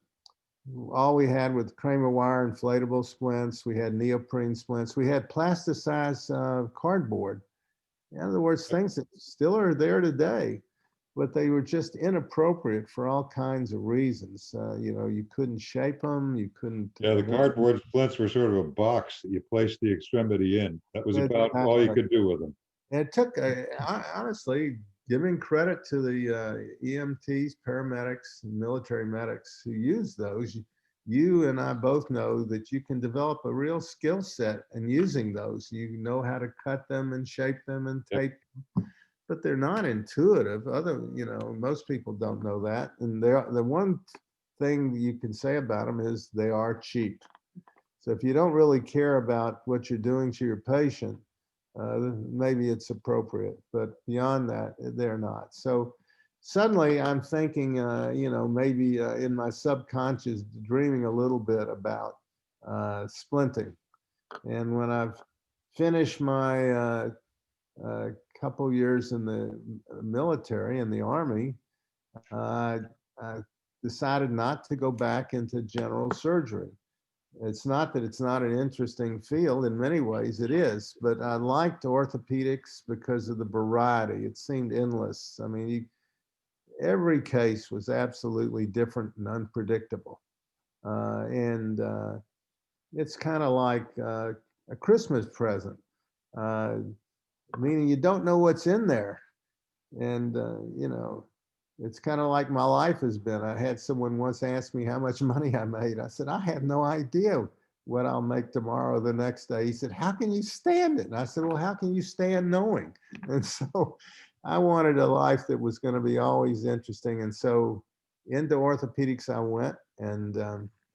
all we had with Kramer wire inflatable splints, we had neoprene splints, we had plasticized cardboard. In other words, things that still are there today, but they were just inappropriate for all kinds of reasons. You know, you couldn't shape them, you couldn't. Yeah, the cardboard splints were sort of a box that you placed the extremity in. That was about all you could do with them. And it took, honestly, giving credit to the EMTs, paramedics, and military medics who use those. You and I both know that you can develop a real skill set in using those. You know how to cut them and shape them and tape them, but they're not intuitive. Most people don't know that. And the one thing you can say about them is they are cheap. So if you don't really care about what you're doing to your patient, maybe it's appropriate, but beyond that, they're not. So suddenly I'm thinking, maybe in my subconscious, dreaming a little bit about splinting. And when I've finished my couple years in the military, in the Army, I decided not to go back into general surgery. It's not that it's not an interesting field. In many ways it is, but I liked orthopedics because of the variety. It seemed endless. I mean, every case was absolutely different and unpredictable. It's kind of like a Christmas present, meaning you don't know what's in there. And, it's kind of like my life has been. I had someone once ask me how much money I made. I said, I have no idea what I'll make tomorrow or the next day. He said, how can you stand it? And I said, well, how can you stand knowing? And so I wanted a life that was going to be always interesting. And so into orthopedics I went and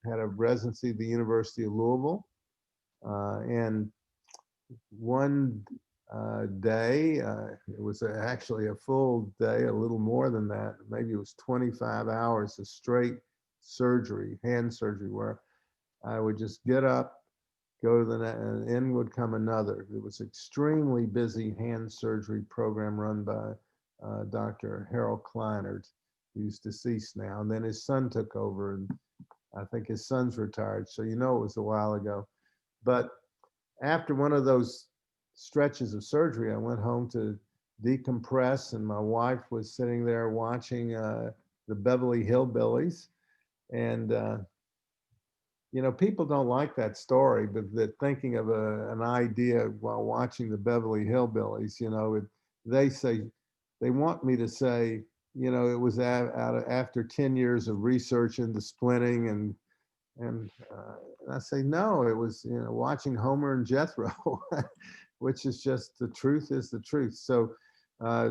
had a residency at the University of Louisville. And one day, it was actually a full day, a little more than that. Maybe it was 25 hours of straight surgery, hand surgery, where I would just get up, go to the net, and in would come another. It was extremely busy hand surgery program run by Dr. Harold Kleinert, who's deceased now. And then his son took over, and I think his son's retired. So it was a while ago. But after one of those stretches of surgery, I went home to decompress, and my wife was sitting there watching the Beverly Hillbillies. And people don't like that story, but that thinking of an idea while watching the Beverly Hillbillies, they want me to say, it was after 10 years of research into splinting, and I say, no, it was, watching Homer and Jethro, which is just, the truth is the truth. So I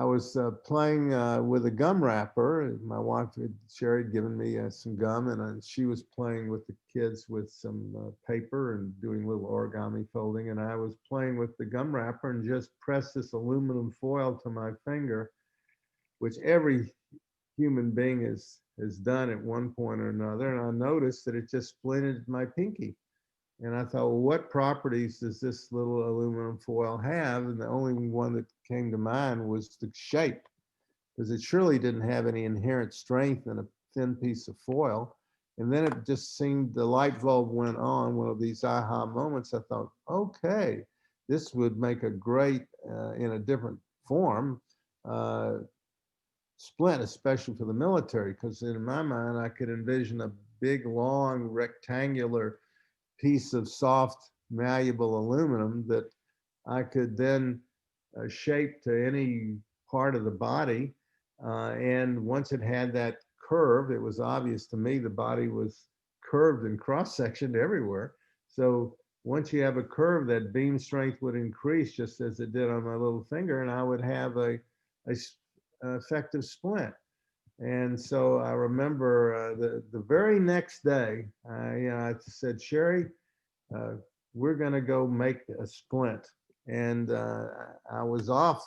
was playing with a gum wrapper. My wife, Sherry, had given me some gum, and she was playing with the kids with some paper and doing little origami folding. And I was playing with the gum wrapper and just pressed this aluminum foil to my finger, which every human being has done at one point or another. And I noticed that it just splinted my pinky. And I thought, well, what properties does this little aluminum foil have? And the only one that came to mind was the shape, because it surely didn't have any inherent strength in a thin piece of foil. And then it just seemed, the light bulb went on, one of these aha moments. I thought, okay, this would make a great, in a different form, splint, especially for the military, because in my mind, I could envision a big, long, rectangular piece of soft, malleable aluminum that I could then shape to any part of the body. And once it had that curve, it was obvious to me the body was curved and cross-sectioned everywhere. So once you have a curve, that beam strength would increase just as it did on my little finger, and I would have a effective splint. And so I remember the very next day, I said, Sherry, we're going to go make a splint. And I was off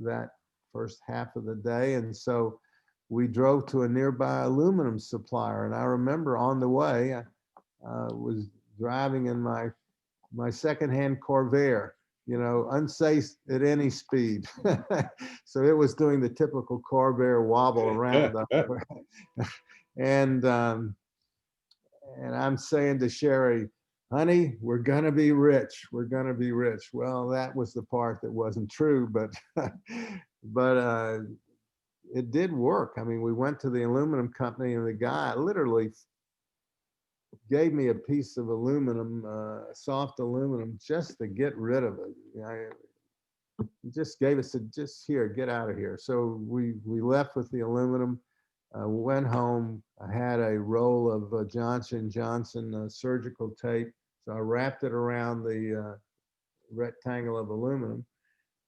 that first half of the day. And so we drove to a nearby aluminum supplier. And I remember on the way, I was driving in my secondhand Corvair, unsafe at any speed. So it was doing the typical Corvair wobble around. and I'm saying to Sherry, honey, we're going to be rich. We're going to be rich. Well, that was the part that wasn't true, but, but it did work. I mean, we went to the aluminum company and the guy literally gave me a piece of aluminum, soft aluminum, just to get rid of it. He just gave us just here, get out of here. So we left with the aluminum, went home. I had a roll of Johnson & Johnson surgical tape. So I wrapped it around the rectangle of aluminum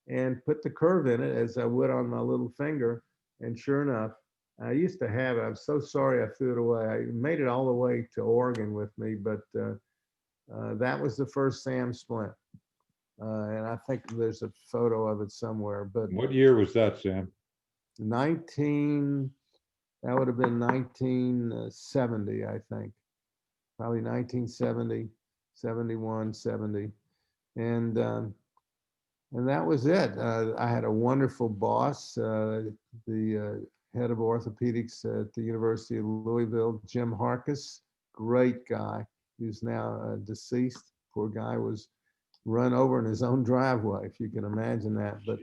and put the curve in it as I would on my little finger. And sure enough, I used to have it. I'm so sorry I threw it away. I made it all the way to Oregon with me, but that was the first SAM splint. And I think there's a photo of it somewhere. But What year was that, Sam? That would have been 1970, I think. Probably 1970, 71, 70. And that was it. I had a wonderful boss, the head of orthopedics at the University of Louisville, Jim Harkis, great guy. He's now deceased. Poor guy was run over in his own driveway, if you can imagine that. But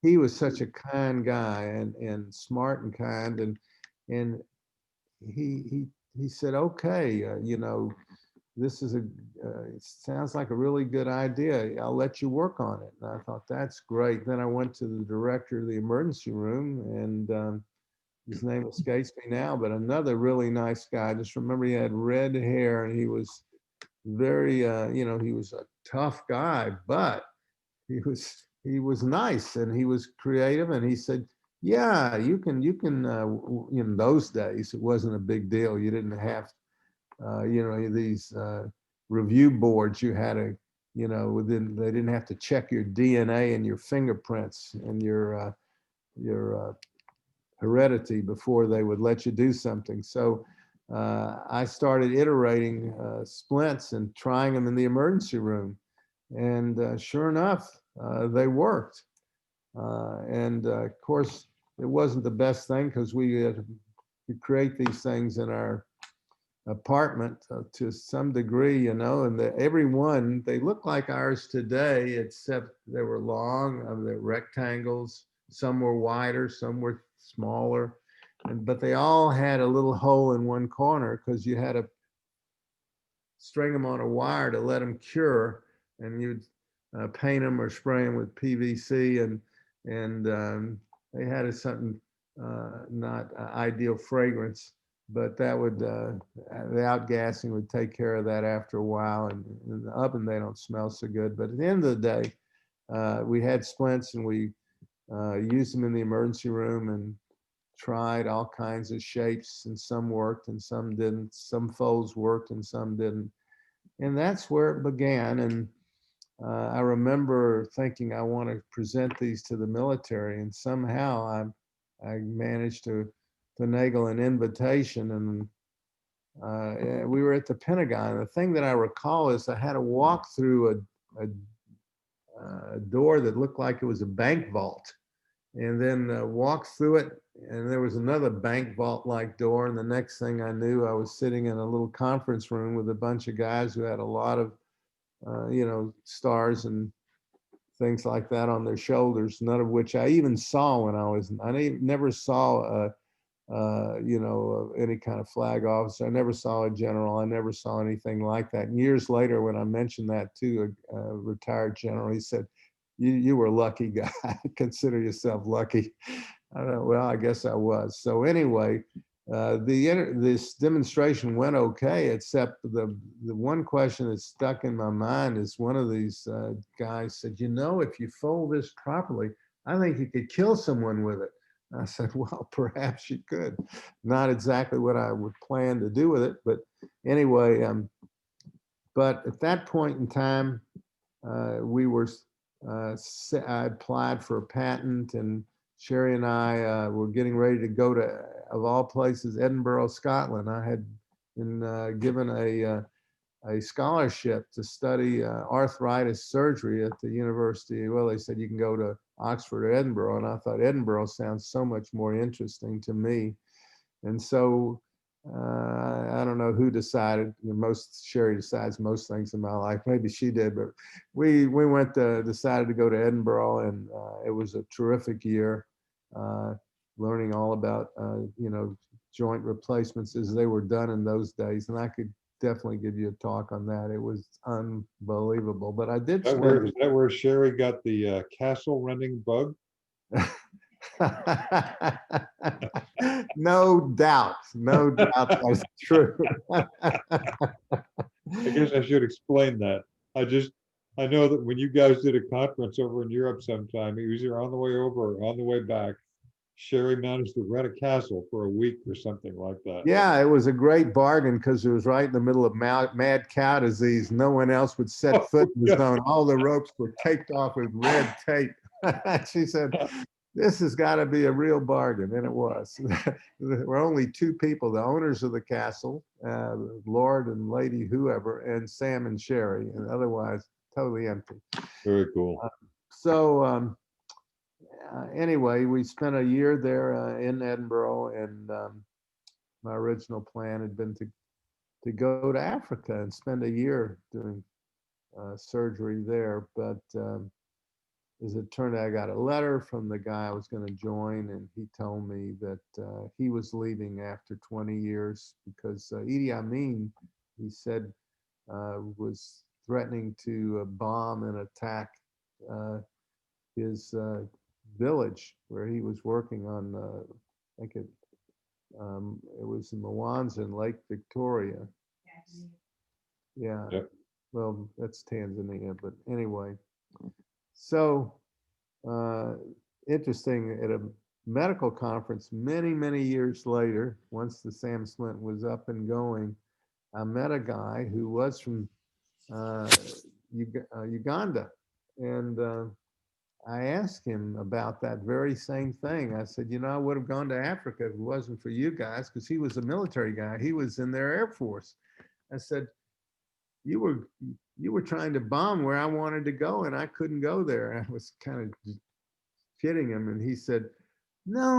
he was such a kind guy and smart and kind. And he said, okay, this is it sounds like a really good idea. I'll let you work on it. And I thought, that's great. Then I went to the director of the emergency room, and his name escapes me now, but another really nice guy. I just remember he had red hair and he was very, he was a tough guy, but he was nice and he was creative. And he said, yeah, you can, in those days, it wasn't a big deal. You didn't have, these review boards. You had to, they didn't have to check your DNA and your fingerprints and your heredity before they would let you do something. So I started iterating splints and trying them in the emergency room. And sure enough, they worked. And of course, it wasn't the best thing because we create these things in our apartment to some degree, and every one, they look like ours today, except they were long, they're rectangles. Some were wider, some were smaller, but they all had a little hole in one corner because you had to string them on a wire to let them cure, and you'd paint them or spray them with PVC, and they had a something not ideal fragrance, but that would the outgassing would take care of that after a while, and in the oven they don't smell so good. But at the end of the day, we had splints and we used them in the emergency room and tried all kinds of shapes, and some worked and some didn't. Some folds worked and some didn't. And that's where it began. And I remember thinking I want to present these to the military, and somehow I managed to finagle an invitation, and we were at the Pentagon. The thing that I recall is I had to walk through a door that looked like it was a bank vault, and then walk through it, and there was another bank vault like door, and the next thing I knew, I was sitting in a little conference room with a bunch of guys who had a lot of stars and things like that on their shoulders, none of which I even saw when I never saw any kind of flag officer. I never saw a general. I never saw anything like that. And years later, when I mentioned that to a retired general, he said, you were a lucky guy. Consider yourself lucky. I don't know. Well, I guess I was. So anyway, this demonstration went okay, except the one question that stuck in my mind is one of these guys said, you know, if you fold this properly, I think you could kill someone with it. I said, well, perhaps you could. Not exactly what I would plan to do with it, but anyway, but at that point in time, I applied for a patent, and Sherry and I were getting ready to go to, of all places, Edinburgh, Scotland. I had been given a scholarship to study arthritis surgery at the university. Well, they said you can go to Oxford or Edinburgh, and I thought Edinburgh sounds so much more interesting to me. And so I don't know who decided. Sherry decides most things in my life. Maybe she did, but we decided to go to Edinburgh, and it was a terrific year, learning all about joint replacements as they were done in those days. And I could definitely give you a talk on that. It was unbelievable. But I did. Is that where Sherry got the castle renting bug? No doubt that's true. I guess I should explain that. I know that when you guys did a conference over in Europe sometime, it was either on the way over or on the way back, Sherry managed to rent a castle for a week or something like that. Yeah, it was a great bargain because it was right in the middle of mad cow disease. No one else would set foot in the zone. All the ropes were taped off with red tape. She said, this has got to be a real bargain. And it was. There were only two people, the owners of the castle, Lord and Lady whoever, and Sam and Sherry, and otherwise totally empty. Very cool. Anyway, we spent a year there in Edinburgh, and my original plan had been to go to Africa and spend a year doing surgery there. But as it turned out, I got a letter from the guy I was going to join, and he told me that he was leaving after 20 years because Idi Amin, he said, was threatening to bomb and attack his village where he was working on, I think it was in Mwanza in Lake Victoria. Yeah. Yep. Well, that's Tanzania, but anyway. So interesting, at a medical conference many years later, once the SAM splint was up and going, I met a guy who was from Uganda, and I asked him about that very same thing. I said, I would have gone to Africa if it wasn't for you guys, because he was a military guy. He was in their Air Force. I said, you were trying to bomb where I wanted to go, and I couldn't go there. I was kind of kidding him, and he said, no.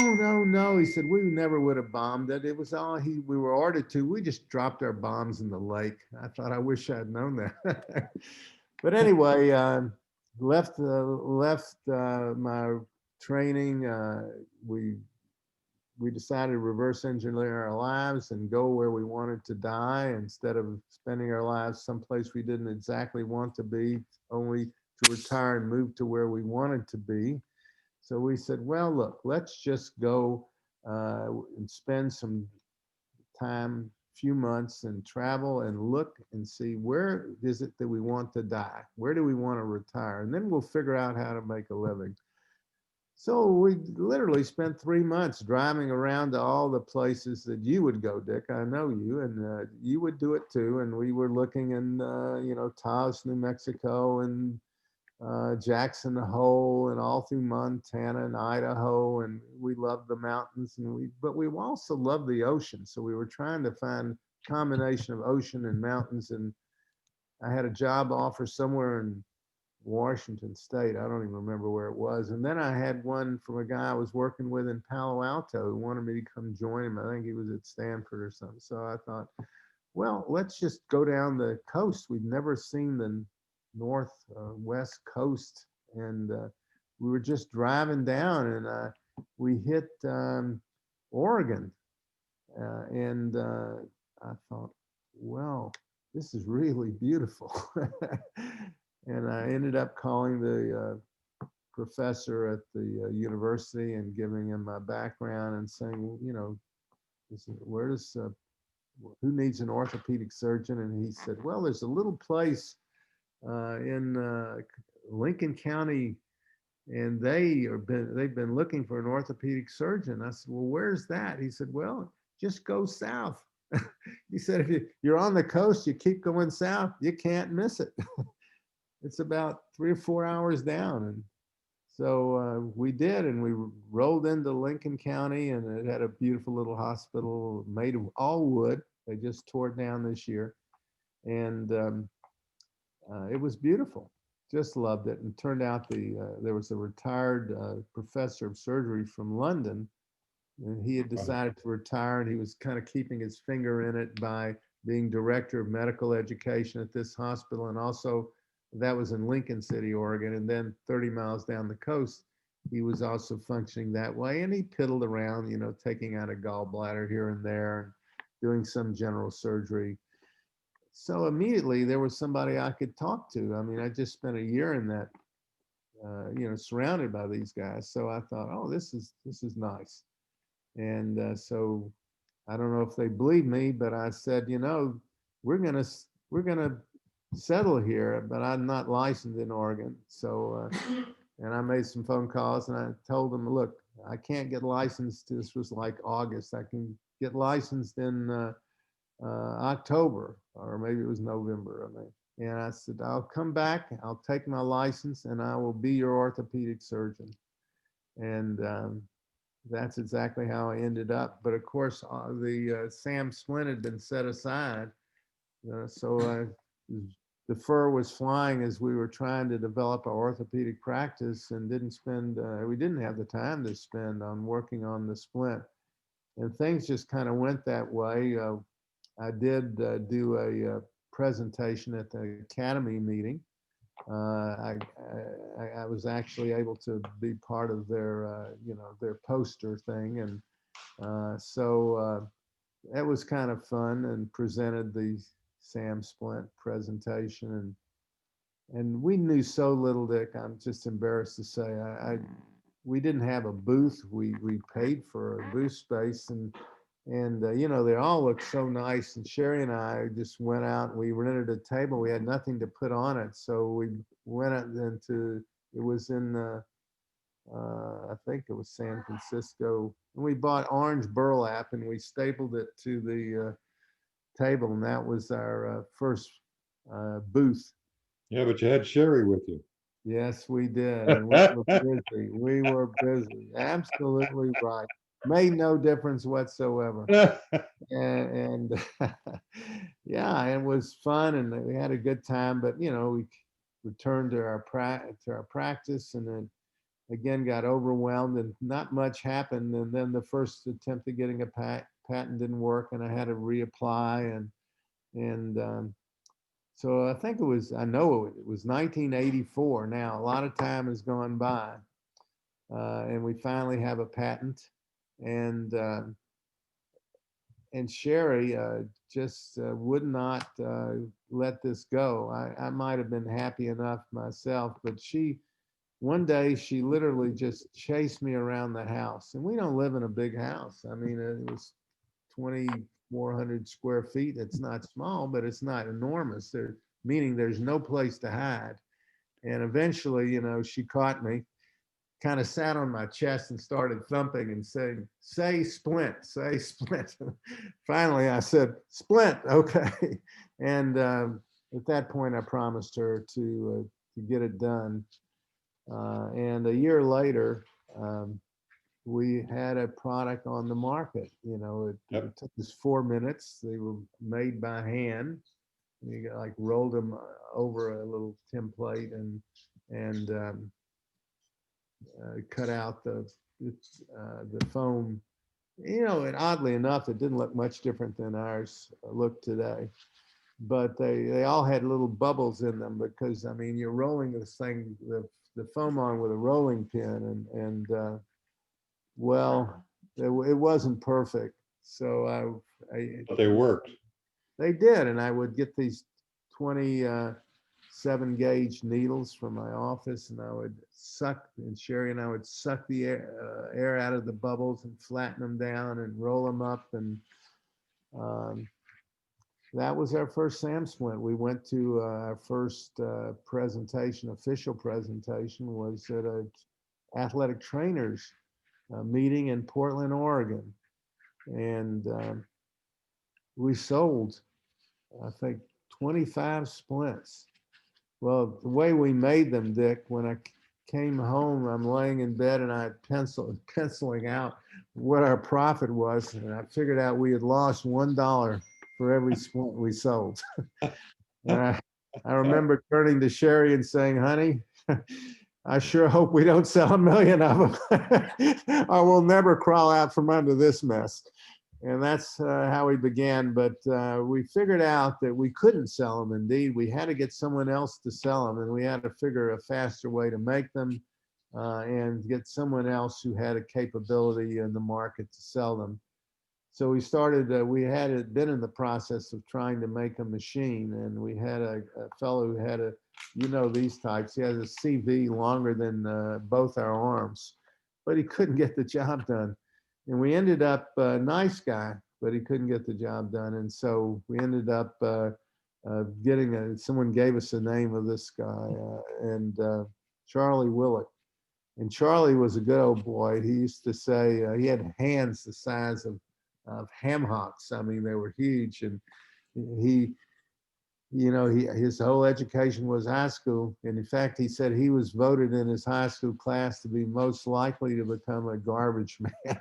He said, we never would have bombed it. It was all we were ordered to. We just dropped our bombs in the lake. I thought, I wish I'd known that. But anyway, left my training. We decided to reverse engineer our lives and go where we wanted to die instead of spending our lives someplace we didn't exactly want to be, only to retire and move to where we wanted to be. So we said, well, look, let's just go and spend some time, few months, and travel and look and see where is it that we want to die? Where do we want to retire? And then we'll figure out how to make a living. So we literally spent 3 months driving around to all the places that you would go, Dick. I know you, and you would do it too. And we were looking in, Taos, New Mexico, and Jackson Hole, and all through Montana and Idaho. And we loved the mountains, but we also loved the ocean. So we were trying to find a combination of ocean and mountains. And I had a job offer somewhere in Washington State. I don't even remember where it was. And then I had one from a guy I was working with in Palo Alto who wanted me to come join him. I think he was at Stanford or something. So I thought, well, let's just go down the coast. We'd never seen the west coast. And we were just driving down, and we hit Oregon. And I thought, well, this is really beautiful. And I ended up calling the professor at the university and giving him my background and saying, you know, where does who needs an orthopedic surgeon? And he said, well, there's a little place in Lincoln County, and they've been looking for an orthopedic surgeon. I said, well, where's that? He said, well, just go south. He said, if you're on the coast, you keep going south, you can't miss it. It's about 3 or 4 hours down. And so we did, and we rolled into Lincoln County, and it had a beautiful little hospital made of all wood. They just tore it down this year. And it was beautiful. Just loved it. And turned out there was a retired professor of surgery from London, and he had decided to retire, and he was kind of keeping his finger in it by being director of medical education at this hospital. And also that was in Lincoln City, Oregon. And then 30 miles down the coast, he was also functioning that way. And he piddled around, you know, taking out a gallbladder here and there and doing some general surgery. So immediately there was somebody I could talk to. I mean, I just spent a year in that, you know, surrounded by these guys. So I thought, oh, this is nice. And so I don't know if they believe me, but I said, you know, we're gonna settle here, but I'm not licensed in Oregon. So, and I made some phone calls, and I told them, look, I can't get licensed. This was like August. I can get licensed in October, or maybe it was November. I mean, and I said, I'll come back, I'll take my license, and I will be your orthopedic surgeon. And that's exactly how I ended up. But of course, the SAM splint had been set aside. So the fur was flying as we were trying to develop our orthopedic practice, and we didn't have the time to spend on working on the splint. And things just kind of went that way. I did do a presentation at the Academy meeting. I was actually able to be part of their, you know, their poster thing. And so that was kind of fun, and presented the SAM splint presentation. And we knew so little, Dick, I'm just embarrassed to say. We didn't have a booth. We paid for a booth space, and you know, they all looked so nice. And Sherry and I just went out, and we rented a table. We had nothing to put on it, so we went out into, it was in I think it was San Francisco, and we bought orange burlap, and we stapled it to the table, and that was our first booth. Yeah, but you had Sherry with you. Yes, we did. And we were busy. We were busy. Absolutely right. Made no difference whatsoever. And yeah, it was fun, and we had a good time. But you know, we returned to our practice, and then again got overwhelmed, and not much happened. And then the first attempt at getting a patent didn't work, and I had to reapply. And so I think I know it was 1984. Now, a lot of time has gone by, and we finally have a patent. And Sherry just would not let this go. I might have been happy enough myself, but one day she literally just chased me around the house. And we don't live in a big house. I mean, it was 2,400 square feet. It's not small, but it's not enormous. Meaning there's no place to hide. And eventually, you know, she caught me, kind of sat on my chest and started thumping and saying, say splint, say splint. Finally, I said, splint, okay. And at that point, I promised her to get it done. And a year later, we had a product on the market. You know, it took us 4 minutes. They were made by hand. We rolled them over a little template and cut out the foam. You know, and oddly enough, it didn't look much different than ours look today. But they all had little bubbles in them, because I mean, you're rolling this thing, the foam on with a rolling pin, and well, it wasn't perfect. So but they worked. They did, and I would get these 20 7-gauge needles from my office, and I would suck, and Sherry and I would suck the air out of the bubbles and flatten them down and roll them up. And that was our first SAM splint. We went to our first presentation, official presentation, was at a athletic trainers meeting in Portland, Oregon. And we sold, I think, 25 splints. Well, the way we made them, Dick, when I came home, I'm laying in bed and I had penciling out what our profit was. And I figured out we had lost $1 for every splint we sold. And I remember turning to Sherry and saying, honey, I sure hope we don't sell 1 million of them. I will never crawl out from under this mess. And that's how we began. But we figured out that we couldn't sell them. Indeed, we had to get someone else to sell them, and we had to figure a faster way to make them and get someone else who had a capability in the market to sell them. So we started, we had been in the process of trying to make a machine, and we had a fellow who had these types. He has a CV longer than both our arms, but he couldn't get the job done. And we ended up, nice guy, but he couldn't get the job done. And so we ended up someone gave us the name of this guy, and Charlie Willett. And Charlie was a good old boy. He used to say he had hands the size of ham hocks. I mean, they were huge. And his whole education was high school. And in fact, he said he was voted in his high school class to be most likely to become a garbage man,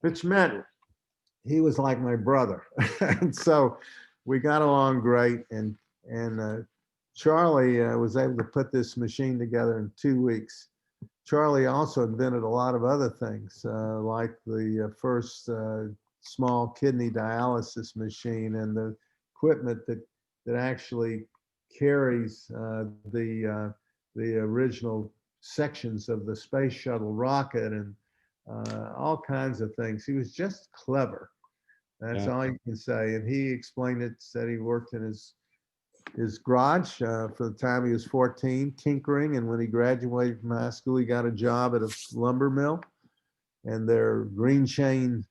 which meant he was like my brother. And so we got along great. And Charlie was able to put this machine together in 2 weeks. Charlie also invented a lot of other things, like the first small kidney dialysis machine and the equipment that actually carries the original sections of the space shuttle rocket and all kinds of things. He was just clever. That's all you can say. And he explained it, said he worked in his garage for the time he was 14, tinkering. And when he graduated from high school, he got a job at a lumber mill, and their green chain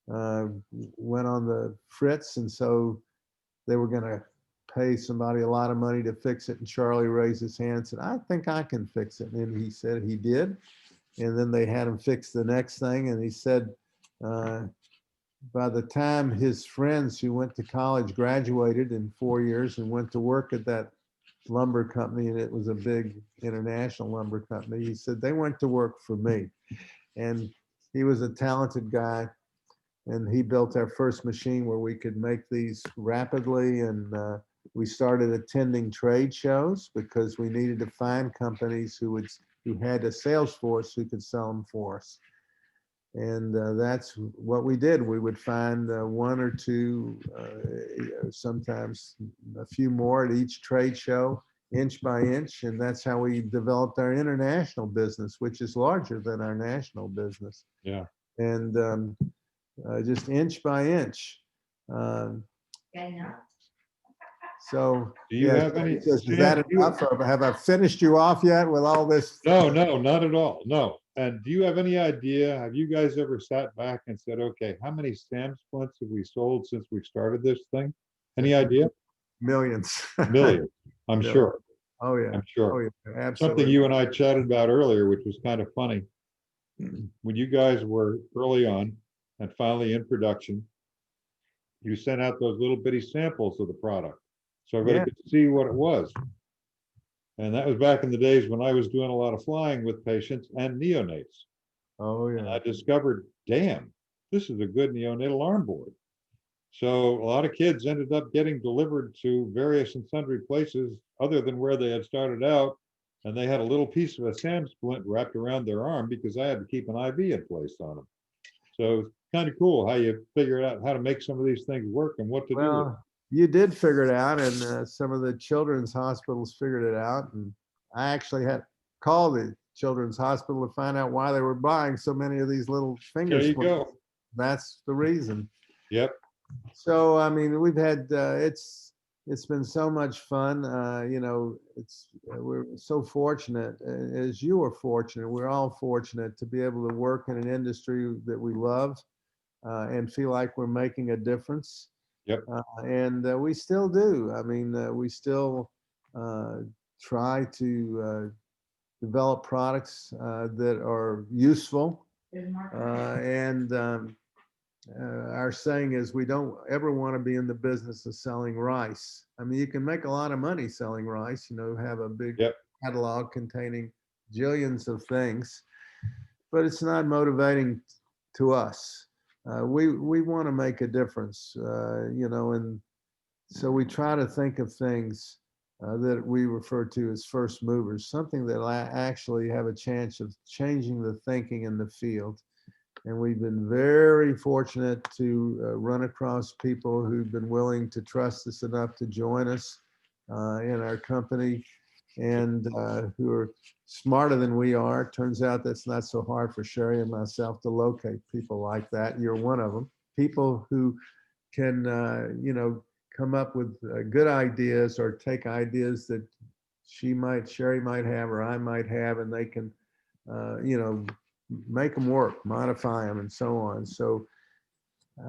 went on the fritz. And so they were going to pay somebody a lot of money to fix it. And Charlie raised his hand and said, I think I can fix it. And he said he did. And then they had him fix the next thing. And he said, by the time his friends who went to college graduated in 4 years and went to work at that lumber company, and it was a big international lumber company, he said they went to work for me. And he was a talented guy. And he built our first machine where we could make these rapidly. And we started attending trade shows because we needed to find companies who had a sales force who could sell them for us. And that's what we did. We would find one or two, sometimes a few more at each trade show, inch by inch. And that's how we developed our international business, which is larger than our national business. Yeah. And just inch by inch. So, do you have any? Is that enough? Or have I finished you off yet with all this? No, not at all. No. And do you have any idea? Have you guys ever sat back and said, okay, how many SAM splints have we sold since we started this thing? Any idea? Millions. Millions, I'm sure. Oh, yeah. I'm sure. Oh, yeah. Absolutely. Something you and I chatted about earlier, which was kind of funny. When you guys were early on and finally in production, you sent out those little bitty samples of the product so everybody could see what it was. And that was back in the days when I was doing a lot of flying with patients and neonates. Oh, yeah. And I discovered, damn, this is a good neonatal arm board. So a lot of kids ended up getting delivered to various and sundry places other than where they had started out. And they had a little piece of a SAM splint wrapped around their arm because I had to keep an IV in place on them. So it's kind of cool how you figure out how to make some of these things work and what to do with them. You did figure it out, and some of the children's hospitals figured it out. And I actually had called the children's hospital to find out why they were buying so many of these little finger There you splints. go. That's the reason. Yep. So, I mean, we've had, It's been so much fun. We're so fortunate, as you are fortunate. We're all fortunate to be able to work in an industry that we love and feel like we're making a difference. Yep. And we still do. I mean, we still try to develop products that are useful. Our saying is we don't ever want to be in the business of selling rice. I mean, you can make a lot of money selling rice, have a big Yep. catalog containing jillions of things, but it's not motivating to us. We want to make a difference, and so we try to think of things that we refer to as first movers, something that actually have a chance of changing the thinking in the field. And we've been very fortunate to run across people who've been willing to trust us enough to join us in our company and who are smarter than we are. Turns out that's not so hard for Sherry and myself to locate people like that. You're one of them. People who can, come up with good ideas or take ideas that Sherry might have, or I might have, and they can, make them work, modify them, and so on. So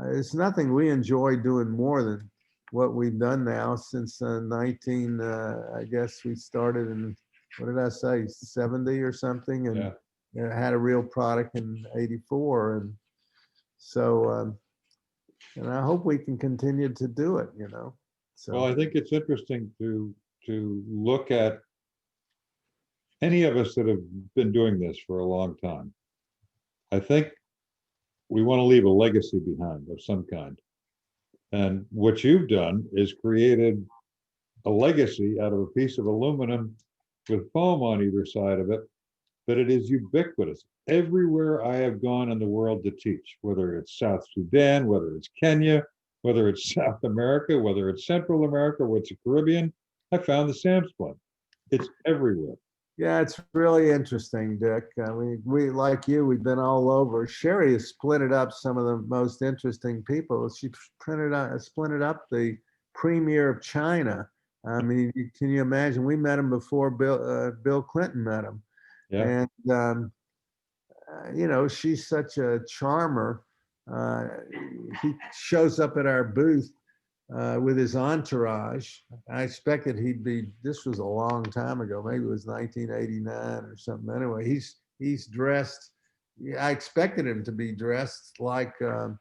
it's nothing we enjoy doing more than what we've done now since I guess we started in, what did I say, 70 or something, and had a real product in 84. And so, and I hope we can continue to do it, So. Well, I think it's interesting to look at any of us that have been doing this for a long time. I think we want to leave a legacy behind of some kind. And what you've done is created a legacy out of a piece of aluminum with foam on either side of it, but it is ubiquitous. Everywhere I have gone in the world to teach, whether it's South Sudan, whether it's Kenya, whether it's South America, whether it's Central America, whether it's the Caribbean, I found the SAM splint. It's everywhere. Yeah, it's really interesting, Dick. I mean, we, like you, we've been all over. Sherry has splinted up some of the most interesting people. She splinted up the premier of China. I mean, can you imagine? We met him before Bill Clinton met him. Yeah. And, she's such a charmer. He shows up at our booth with his entourage. I expected this was a long time ago, maybe it was 1989 or something. Anyway, he's dressed, I expected him to be dressed like, with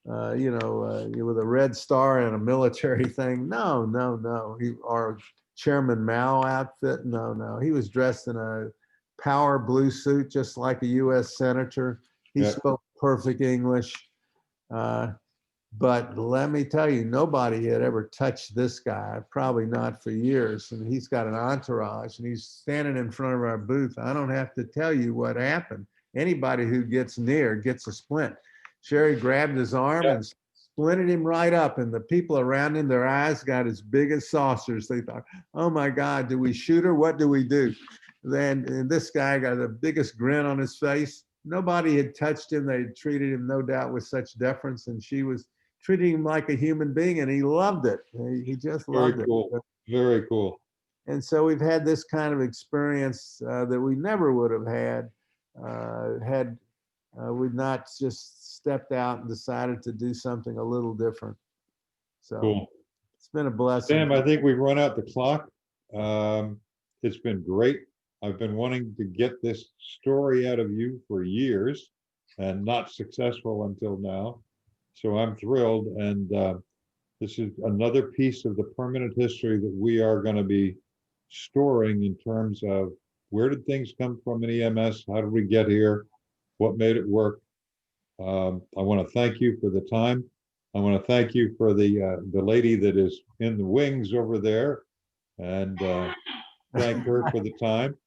a red star and a military thing. No. Or Chairman Mao outfit. No. He was dressed in a power blue suit, just like a US Senator. He spoke perfect English. But let me tell you, nobody had ever touched this guy, probably not for years. And he's got an entourage and he's standing in front of our booth. I don't have to tell you what happened. Anybody who gets near gets a splint. Sherry grabbed his arm and splinted him right up. And the people around him, their eyes got as big as saucers. They thought, oh my God, do we shoot her? What do we do? And this guy got the biggest grin on his face. Nobody had touched him. They treated him, no doubt, with such deference. And she was treating him like a human being, and he loved it. He just loved it. Very cool. And so we've had this kind of experience that we never would have had we've not just stepped out and decided to do something a little different. So cool. It's been a blessing. Sam, I think we've run out the clock. It's been great. I've been wanting to get this story out of you for years and not successful until now. So I'm thrilled. And this is another piece of the permanent history that we are going to be storing in terms of where did things come from in EMS? How did we get here? What made it work? I want to thank you for the time. I want to thank you for the lady that is in the wings over there, and thank her for the time.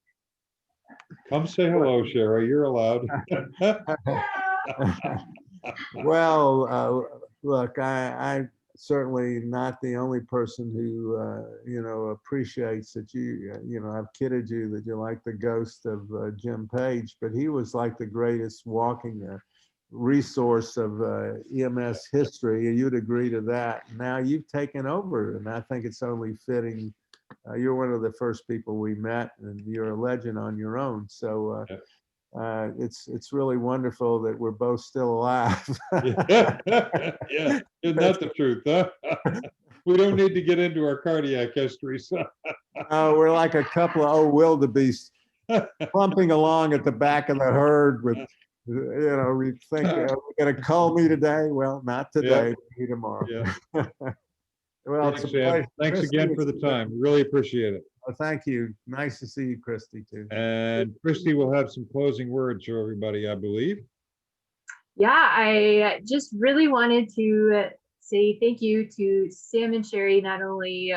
Come say hello, Sherry. You're allowed. Well, look, I certainly not the only person who appreciates that I've kidded you that you're like the ghost of Jim Page, but he was like the greatest walking resource of EMS history. You'd agree to that. Now you've taken over, and I think it's only fitting. You're one of the first people we met, and you're a legend on your own. So it's really wonderful that we're both still alive. Yeah, isn't that the truth, huh? We don't need to get into our cardiac history. So. We're like a couple of old wildebeests clumping along at the back of the herd with, we think, we're going to call me today. Well, not today, maybe tomorrow. Yeah. Well, Thanks, it's a Sam. pleasure. Thanks Christy, again for the time. Really appreciate it. Thank you. Nice to see you, Christy, too. And Christy will have some closing words for everybody, I believe. Yeah, I just really wanted to say thank you to Sam and Sherry, not only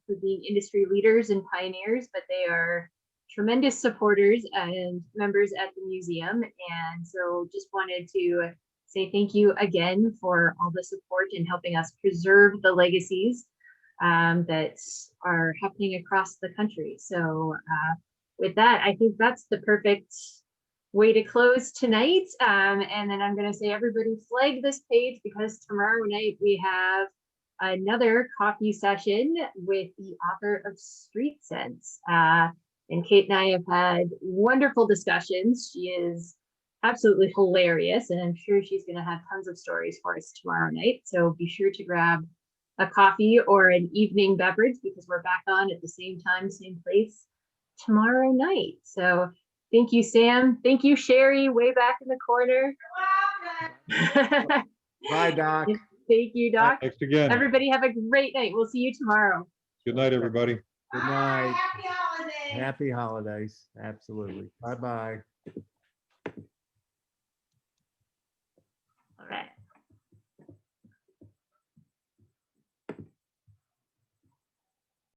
for being industry leaders and pioneers, but they are tremendous supporters and members at the museum. And so just wanted to say thank you again for all the support and helping us preserve the legacies that are happening across the country. So with that, I think that's the perfect way to close tonight. And then I'm going to say, everybody flag this page, because tomorrow night we have another coffee session with the author of Street Sense. And Kate and I have had wonderful discussions. She is absolutely hilarious, and I'm sure she's going to have tons of stories for us tomorrow night. So be sure to grab a coffee or an evening beverage, because we're back on at the same time, same place tomorrow night. So thank you, Sam. Thank you, Sherry, way back in the corner. Bye, Doc. Thank you, Doc. Thanks again. Everybody have a great night. We'll see you tomorrow. Good night, everybody. Good night. Happy holidays. Happy holidays. Absolutely. Bye-bye.